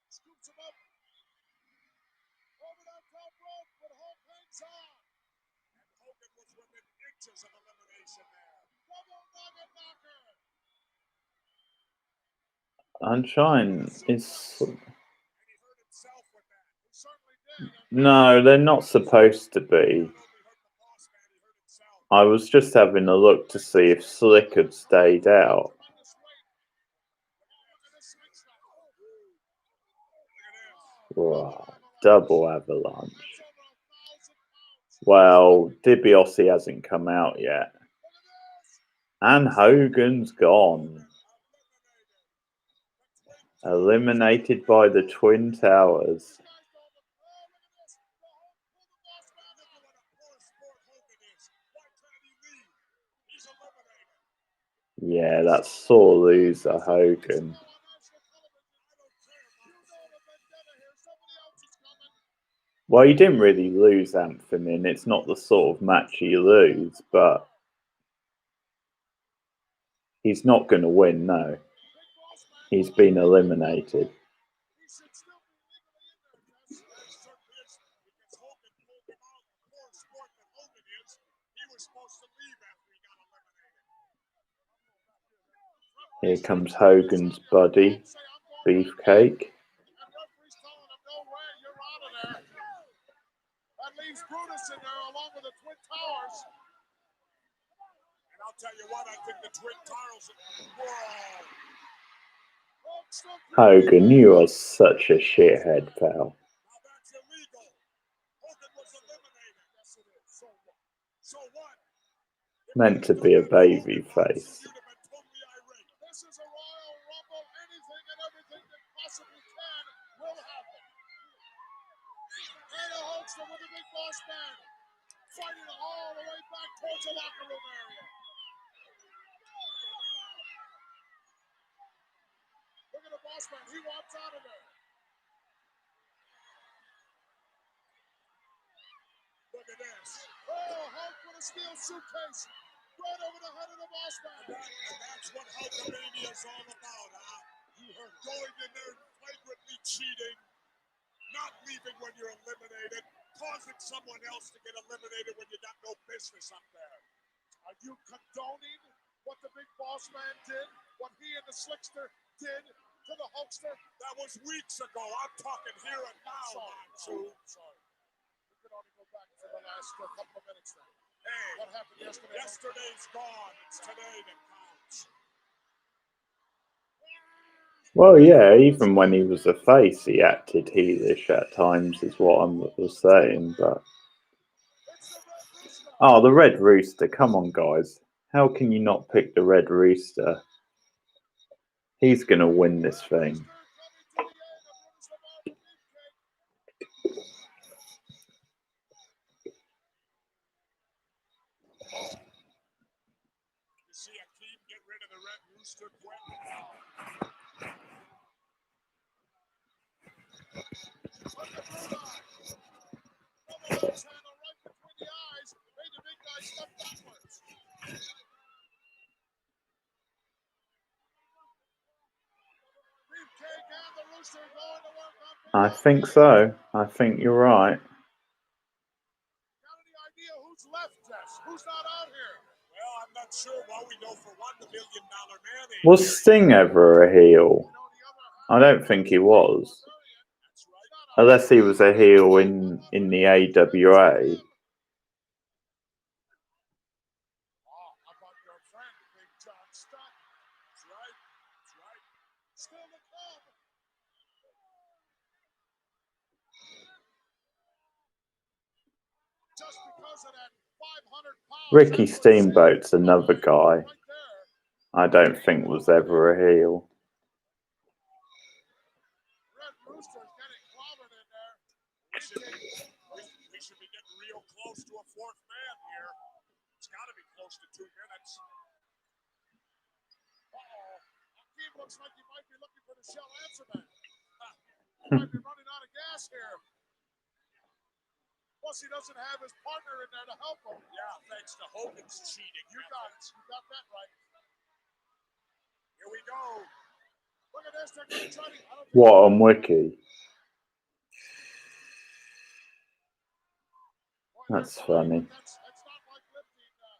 Scoops him up over that top rope, but Hulk hangs on. And Hogan was within inches of elimination there. Double nugget knocker. I'm trying. It's no, they're not supposed to be. I was just having a look to see if Slick had stayed out. Whoa, double avalanche. Well, DiBiase hasn't come out yet. And Hogan's gone. Eliminated by the Twin Towers. Yeah, that's sore loser, Hogan. Well, he didn't really lose Anthony, and it's not the sort of match you lose, but he's not going to win, no. He's been eliminated. Here comes Hogan's buddy, Beefcake. That leaves Brutus in there along with the Twin Towers. And I'll tell you what, I think the Twin Towers. Whoa. Hogan, you are such a shithead, pal. Now that's illegal. Hogan was eliminated. Yes, it is. So what? Meant to be a baby face. This is a Royal Rumble. Anything and everything that possibly can will happen. And a Hulkster with the Big Boss Man fighting all the way back towards the locker room area. Look at the Boss Man. He wants out of there. Look at this. Oh, Hulk with a steel suitcase right over the head of the Boss Man. And that's what Hulkamania is all about, huh? You heard going in there and flagrantly cheating, not leaving when you're eliminated, causing someone else to get eliminated when you got no business up there. Are you condoning what the big boss man did? What he and the slickster did to the Hulkster? That was weeks ago. I'm talking here and now, Matsu. Sorry. We can only go back to the last couple of minutes then. Hey, What happened yesterday? yesterday's gone. It's today that counts. Well, yeah, even when he was a face, he acted heelish at times, is what I was saying. But oh, the Red Rooster! Come on, guys, how can you not pick the Red Rooster? He's gonna win this thing. You see Akeem get rid of the Red Rooster quick? I think so. I think you're right. Got any idea who's left, Jess? Who's not out here? Well, I'm not sure. Well, we know for one, the $1 Million Man ain't Was here Sting yet. ever a heel? I don't think he was. That's right. Unless he was a heel in the AWA. Oh, how about your friend, Big John Studd? That's right. That's right. Still to come. Just because of that 500 pounds. Ricky Steamboat's another guy Right there. I don't think was ever a heel. Red Rooster's getting clobbered in there. We should be getting real close to a fourth man here. It's got to be close to 2 minutes. Uh-oh. Akeem looks like he might be looking for the Shell Answer Man. He might be running out of gas here. Plus, he doesn't have his partner in there to help him. Yeah, thanks to Hogan's cheating. You got it. You got that right. Here we go. Look at this. They're going to try to. I don't think What on Wiki? That's funny. That's not like lifting a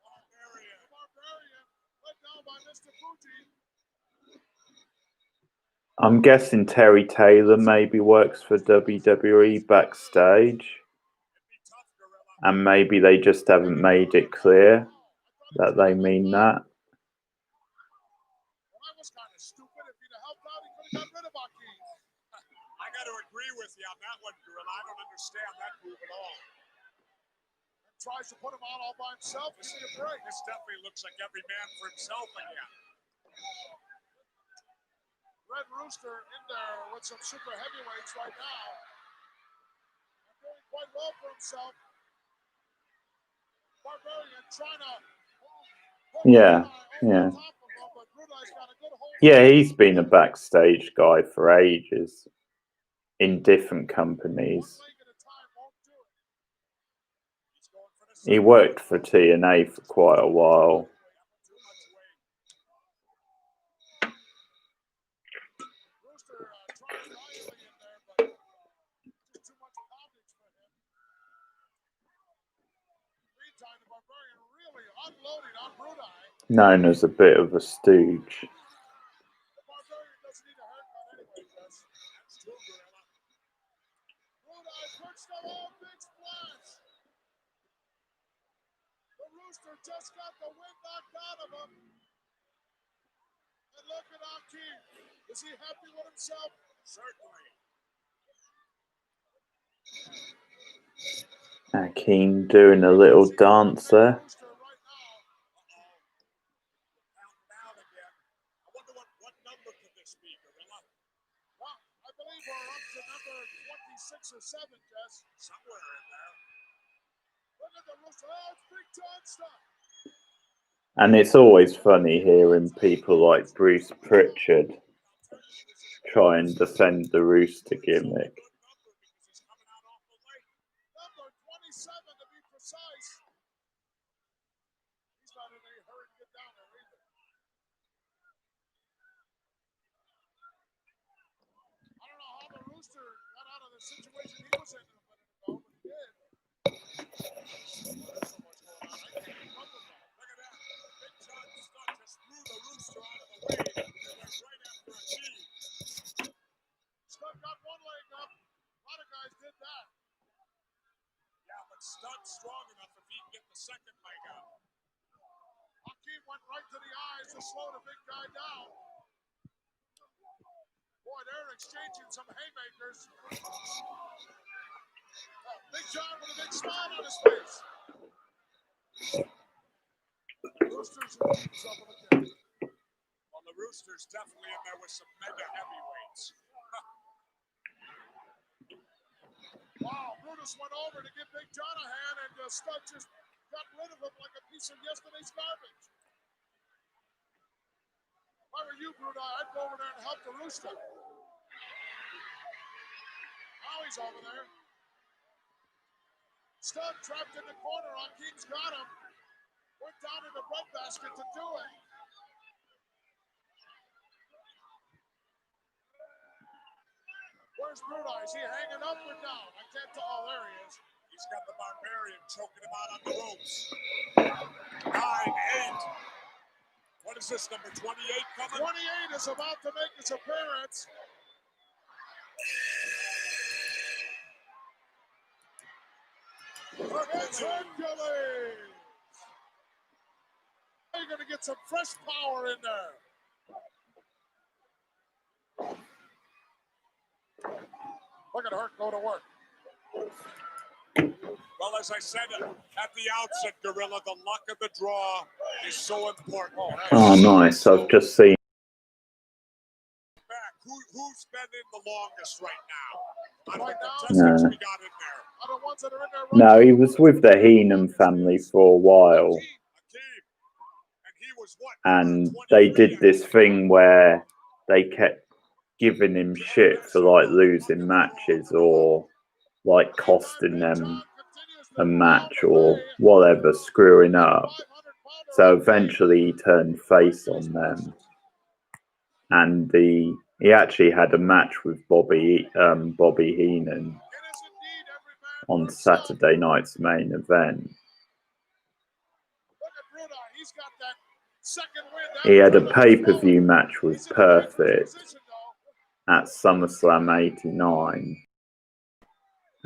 barbarian led down by Mr. Fuji. I'm guessing Terry Taylor maybe works for WWE backstage. And maybe they just haven't made it clear that they mean that. Well, I was kind of stupid. If he'd have helped out, he could have got rid of Akeem. I got to agree with you on that one, Gorilla. I don't understand that move at all. And tries to put him out all by himself to see a break. This definitely looks like every man for himself again. Red Rooster in there with some super heavyweights right now. And doing quite well for himself. Barbarian trying to. Yeah. Yeah, he's been a backstage guy for ages in different companies. He worked for TNA for quite a while. Known as a bit of a stooge. Just got the wind knocked out of him. And look at Akeem. Is he happy with himself? Certainly. Akeem doing a little dance there. I wonder what number could this be, Gorilla? Well, I believe we're up to number 26 or 7, Jess. Somewhere in there. Look at the rooster. Oh, it's Big John stuff. And it's always funny hearing people like Bruce Pritchard try and defend the Rooster gimmick. Number 27 to be precise. He's not in any hurry to get down there either. But Stunt's strong enough if he can get the second leg out. Hakeem went right to the eyes to slow the big guy down. Boy, they're exchanging some haymakers. Big John with a big smile on his face. Roosters are in trouble again. Well, the Rooster's definitely in there with some mega heavyweights. Wow, Brutus went over to give Big John a hand, and Stunt just got rid of him like a piece of yesterday's garbage. If I were you, Brutus, I'd go over there and help the Rooster. Now he's over there. Stunt trapped in the corner. Hakeem's got him. Went down in the breadbasket to do it. Where's Brutus? Is he hanging up or down? I can't tell. Oh, there he is. He's got the Barbarian choking him out on the ropes. 9, 8. What is this, number 28 coming? 28 is about to make his appearance. It's Hercules. You're going to get some fresh power in there. Look at Hart go to work. Well, as I said at the outset, Gorilla, the luck of the draw is so important. Oh, nice. I've just seen. Back. Who's been in the longest right now? I Right like the now? contestants No. we got in there. Are the ones that are in there right No, now? he was with the Heenan family for a while, Akeem. And he was what? and they did this thing where they kept giving him shit for like losing matches or like costing them a match or whatever, screwing up. So eventually he turned face on them, and he actually had a match with Bobby Heenan on Saturday night's main event. He had a pay-per-view match with Perfect at SummerSlam '89,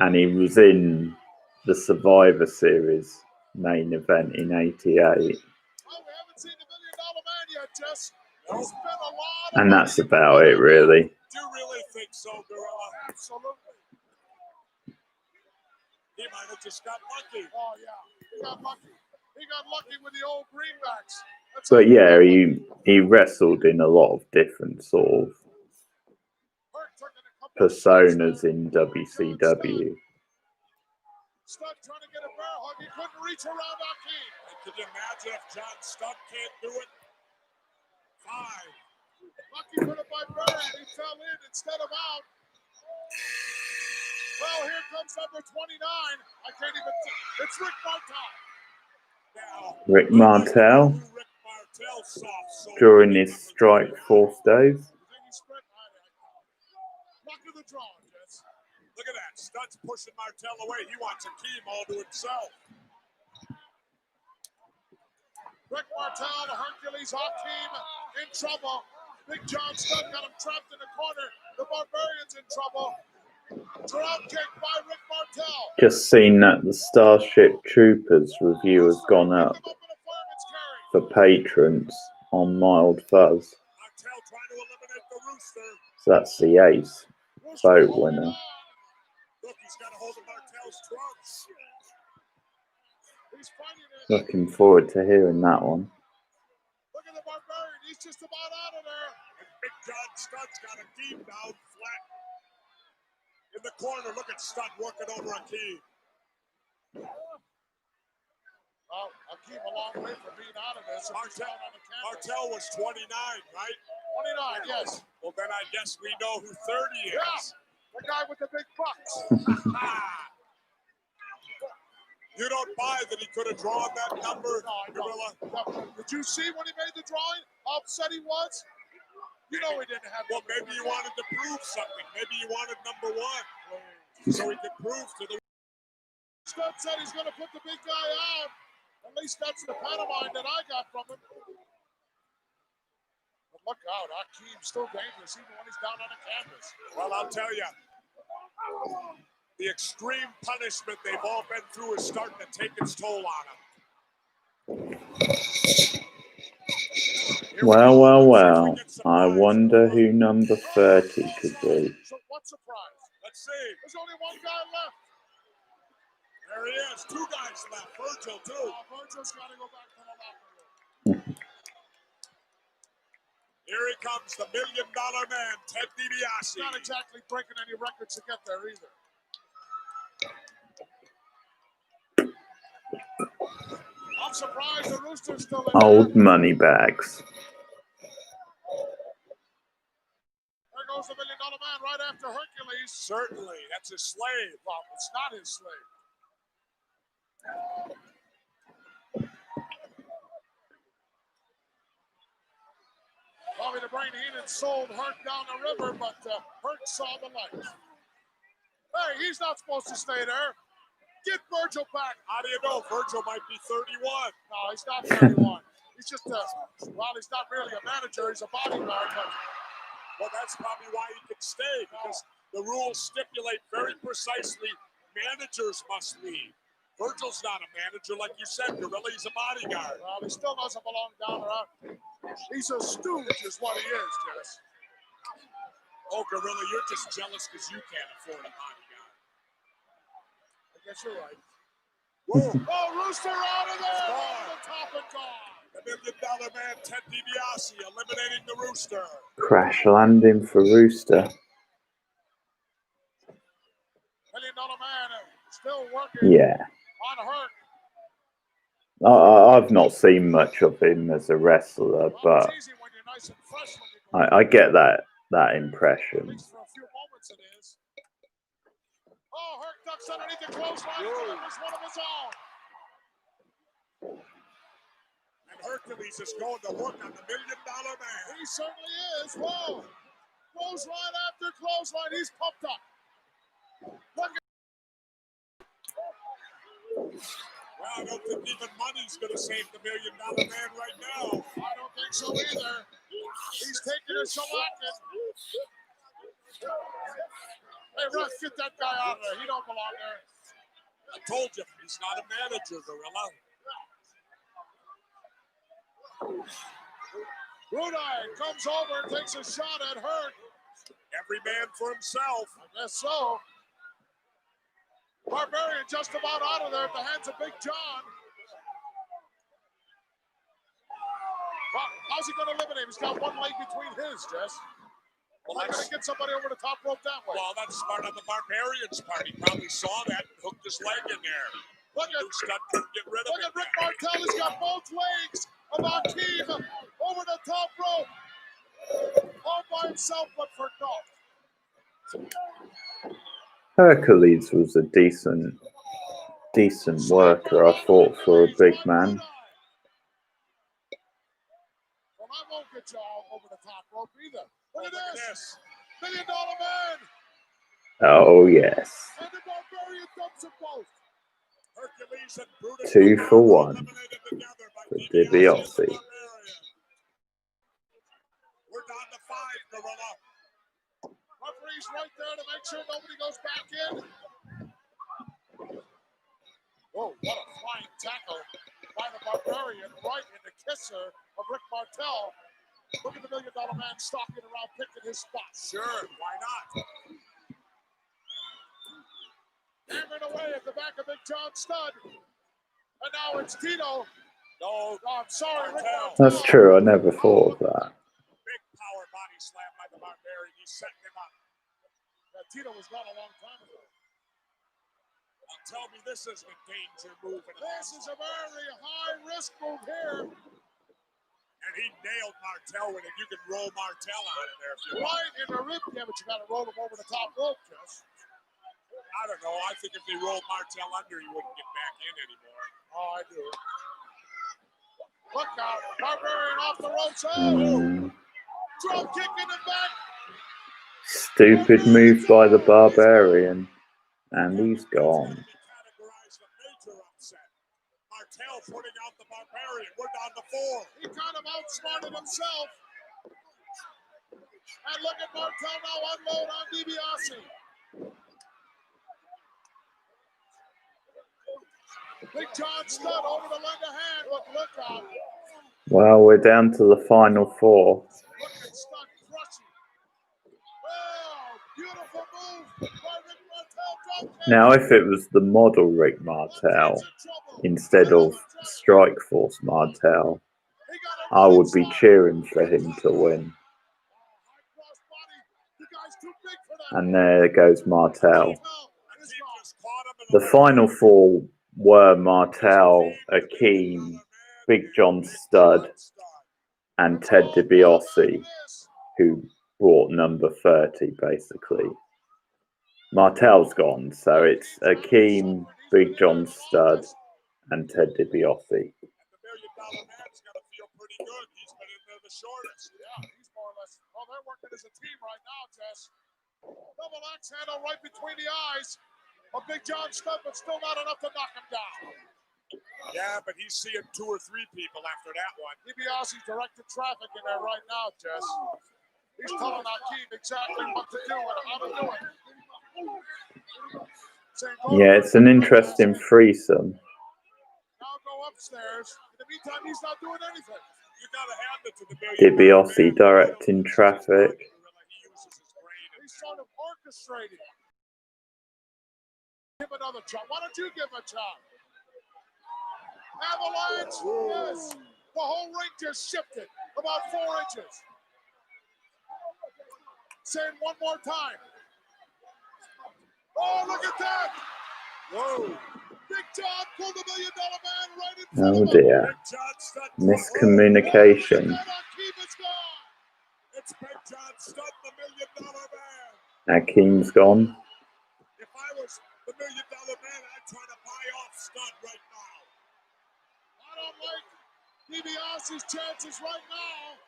and he was in the Survivor Series main event in '88. And that's about it, really. Do you really think so, Gorilla? Absolutely. He might have just got lucky. Oh, yeah. He got lucky. He got lucky with the old greenbacks. But yeah, he wrestled in a lot of different sort of personas in WCW. Stunt trying to get a bear hug. He couldn't reach around Hakeem. Can you imagine if John Stunt can't do it? 5. Lucky put it by Barry, and he fell in instead of out. Well, here comes number 29. I can't even. It's Rick Martel. Now, Rick Martel during his Strike Force days. Luck of the draw, Jess. Look at that. Stunt's pushing Martel away. He wants Hakeem all to himself. Rick Martel, the Hercules, Hakeem in trouble. Big John Stunt got him trapped in the corner. The Barbarian's in trouble. Drop kick by Rick Martel. Just seen that the Starship Troopers review has gone up for patrons on Mild Fuzz. So that's the Ace vote winner. Look, he's got a hold of Martel's trunks. Looking forward to hearing that one. Look at the Barbarian. He's just about out of there. And Big John Stunt's got him deep down flat. In the corner, look at Stunt working over Hakeem. Well, Hakeem a long way from being out of this. Martel was 29, right? 29, yes. Well, then I guess we know who 30 is. Yeah, the guy with the big bucks. You don't buy that he could have drawn that number, Gorilla? No. Did you see when he made the drawing how upset he was? You know he didn't have. Well, maybe he wanted to prove something. Maybe he wanted number 1 so he could prove to the. Stunt said he's going to put the big guy out. At least that's the pantomime that I got from him. But look out, Hakeem's still dangerous even when he's down on the canvas. Well, I'll tell you, The extreme punishment they've all been through is starting to take its toll on them. Well, well, well. I wonder who number 30 could be. So what surprise? Let's see. There's only one guy left. There he is. Two guys left. Virgil, too. Virgil's got to go back to the locker room. Here he comes, the $1 Million Man, Ted DiBiase. Not exactly breaking any records to get there either. I'm surprised the Rooster's still in Old there. money bags. There goes the $1 Million Man right after Hercules. Certainly, that's his slave. Well, it's not his slave. Bobby the Brain Heenan sold Hart down the river, but Hart saw the light. Hey, he's not supposed to stay there. Get Virgil back. How do you know? Virgil might be 31. No, he's not 31. He's just well, he's not really a manager. He's a bodyguard, but well, that's probably why he can stay, because the rules stipulate very precisely managers must leave. Virgil's not a manager, like you said, Gorilla. He's a bodyguard. Well, he still doesn't belong down there. He's a stooge, is what he is, Jess. Oh, Gorilla, you're just jealous because you can't afford a bodyguard. I guess you're right. Whoa. Oh, Rooster out of there! Over the top and gone. The $1 Million Man, Ted DiBiase, eliminating the Rooster. Crash landing for Rooster. $1 Million Man still working. Yeah. On Hurt. I've not seen much of him as a wrestler, but I get that impression. At least for a few moments it is. Oh, Hurt ducks underneath the clothesline. It was one of his own. And Hercules is going to work on the $1 Million Man. He certainly is. Whoa. Clothesline after clothesline. He's pumped up. Look at well, I don't think even money's going to save the $1 Million Man right now. I don't think so either. He's taking a shellacking. Hey, ref, get that guy out of there. He don't belong there. I told you, he's not a manager, Gorilla. Brunei comes over and takes a shot at Hurt. Every man for himself. I guess so. Barbarian just about out of there at the hands of Big John. Well, how's he going to eliminate him? He's got one leg between his, Jess. Well, that's going to get somebody over the top rope that way. Well, that's smart on the Barbarian's part. He probably saw that and hooked his leg in there. Look at get rid of look at Rick Martel. He's got both legs of Akeem over the top rope. All by himself, but for naught. Hercules was a decent worker, I thought, for a big man. Well, I won't get you all over the top rope either. Look at this. $1 Million Man. Oh, yes. And the Barbarian dumps them both. Hercules and Brutus 2 for 1 for DiBiase. We're down to 5, Gorilla. Referee's right there to make sure nobody goes back in. Whoa, what a flying tackle by the Barbarian right in the kisser of Rick Martel. Look at the $1 Million Man stalking around, picking his spot. Sure, why not? Hammering away at the back of Big John Studd. And now it's Dino. No, I'm sorry, Rick Martel. That's true, I never thought of that. Big power body slam by the Barbarian. He's setting him up. Tito was gone a long time ago. Now tell me this isn't a danger move. This is a very high-risk move here. And he nailed Martel with it. You can roll Martel out of there if you want. Right in the rib. Yeah, but you got to roll him over the top rope, Jess. I don't know. I think if they rolled Martel under, he wouldn't get back in anymore. Oh, I do. Look out. Barbarian off the ropes. Oh! Drop kick in the back. Stupid move by the Barbarian. And he's gone. Martel putting out the Barbarian. We're down to 4. He kind of outsmarted himself. And look at Martel now unload on DiBiase. Big John Studd over to lend a hand, but look out. Well, we're down to the final four. Look at Studd crushing. Oh, beautiful move by Rick Martel. Now, if it was the model Rick Martel instead of Strikeforce Martel, I would be cheering for him to win. And there goes Martel. The final four were Martel, Akeem, Big John Studd, and Ted DiBiase, who brought number 30, basically. Martel's gone, so it's Akeem, Big John Studd, and Ted DiBiase. The $1 Million Man's got to feel pretty good. He's been in there the shortest. Yeah, he's more or less. Well, they're working as a team right now, Jess. Double axe handle right between the eyes of Big John Studd, but still not enough to knock him down. Yeah, but he's seeing 2 or 3 people after that one. DiBiase's directed traffic in there right now, Jess. He's telling Akeem exactly what to do and how to do it. Yeah, it's an interesting threesome. Now go upstairs. In the meantime, he's not doing anything. You gotta hand it to the $1 Million DiBiase directing traffic. He's sort of orchestrating. Give another shot. Why don't you give him a shot? Avalanche. Yes. The whole ring just shifted about 4 inches. Saying one more time. Oh, look at that. Whoa. Big John pulled the $1 Million Man right in front Oh of him. dear. Miscommunication. It's Big John Studd, the $1 Million Man. Akeem's gone. If I was the $1 Million Man, I'd try to buy off Studd right now. I don't like DiBiase's chances right now.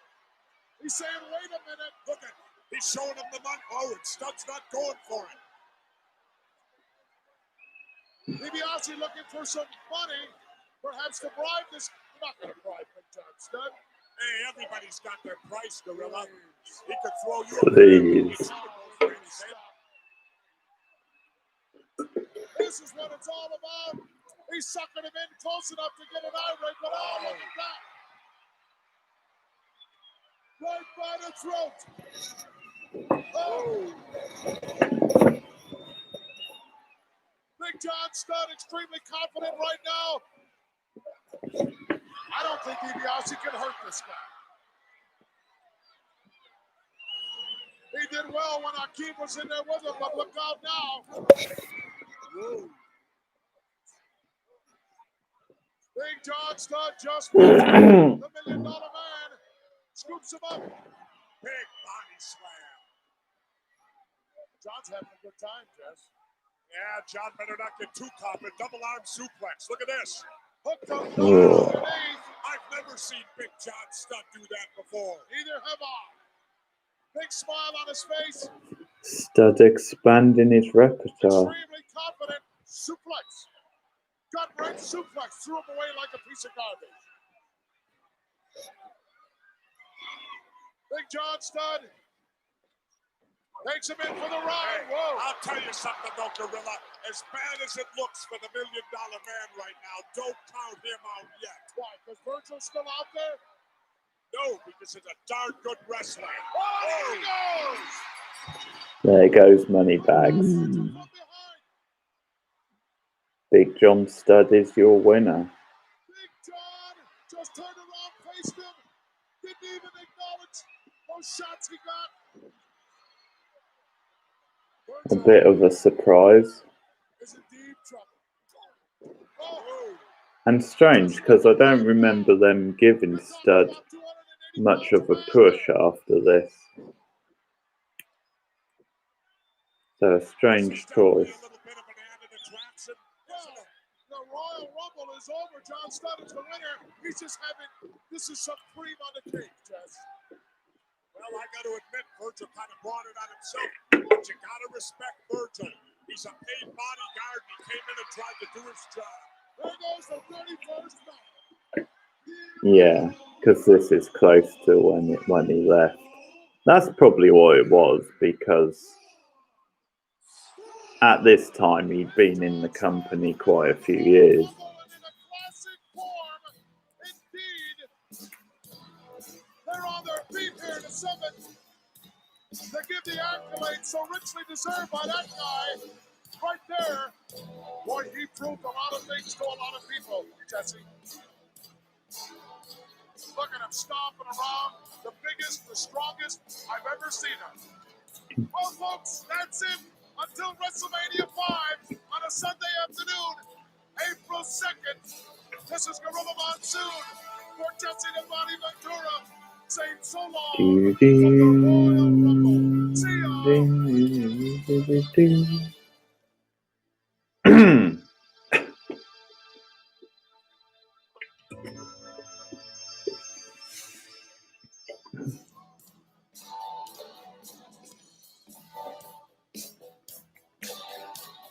He's saying, wait a minute. Look at, he's showing him the money. Oh, and Studd's not going for it. DiBiase looking for some money, perhaps to bribe this. Not going to bribe Big John Studd. Hey, everybody's got their price, Gorilla. He could throw you Please. This is what it's all about. He's sucking him in close enough to get an eye rate, but oh, look at that. Right by the throat. Oh. Big John Studd extremely confident right now. I don't think DiBiase can hurt this guy. He did well when Akeem was in there with him, but look out now. Whoa. Big John Studd just won. The $1 Million Man scoops him up. Big body slam. John's having a good time, Jess. Yeah, John better not get too confident. Double arm suplex. Look at this. Hooked up Oh. underneath. I've never seen Big John Studd do that before. Neither have I. Big smile on his face. Studd expanding his repertoire. Extremely confident. Suplex. Gut wrench suplex. Threw him away like a piece of garbage. Big John Studd takes him in for the ride. Hey, Whoa. I'll tell you something though, Gorilla. As bad as it looks for the $1 Million Man right now, don't count him out yet. Why? Because Virgil's still out there? No, because he's a darn good wrestler. Oh, There goes Moneybags. there he goes. From behind. Big John Studd is your winner. Big John just turned around, faced him. Didn't even acknowledge those shots he got. A bit of a surprise. Is in deep trouble. Oh. And strange, because I don't remember them giving Studd much of a push after this. So a strange choice. The Royal Rumble is over. John Studd is the winner. He's just having, this is some cream on the cake, Jess. Well, I got to admit, Virgil kind of brought it on himself, but you got to respect Virgil. He's a paid bodyguard, and he came in and tried to do his job. There goes the 31st night. Yeah, because this is close to when he left. That's probably what it was, because at this time he'd been in the company quite a few years. deserved by that guy right there. Boy, he proved a lot of things to a lot of people, Jesse. Look at him stomping around, the biggest, the strongest I've ever seen him. Well, folks, that's it. Until WrestleMania 5 on a Sunday afternoon, April 2nd. This is Gorilla Monsoon for Jesse the Body Ventura saying so long from the Royal Rumble. See y'all.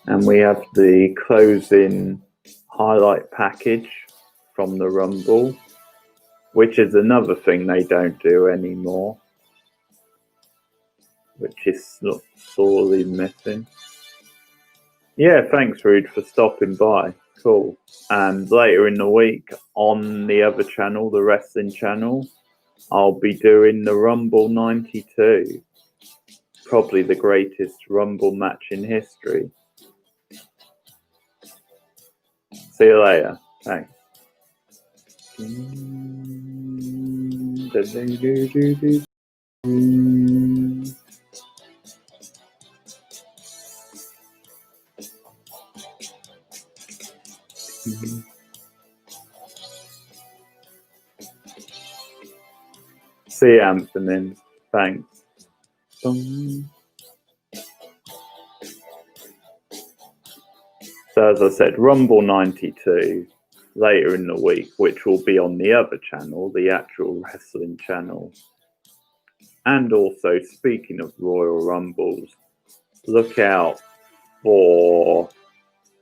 And we have the closing highlight package from the Rumble, which is another thing they don't do anymore, which is sorely missing. Yeah, thanks, Rude, for stopping by. Cool. And later in the week on the other channel, the wrestling channel, I'll be doing the Rumble 92. Probably the greatest Rumble match in history. See you later. Thanks. See you, Anthony. Thanks. So as I said, Rumble 92 later in the week, which will be on the other channel, the actual wrestling channel. And also, speaking of Royal Rumbles, look out for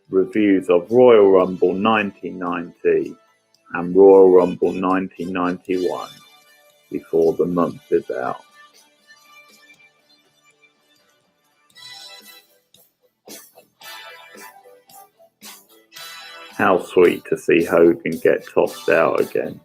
reviews of Royal Rumble 1990 and Royal Rumble 1991 before the month is out. How sweet to see Hogan get tossed out again.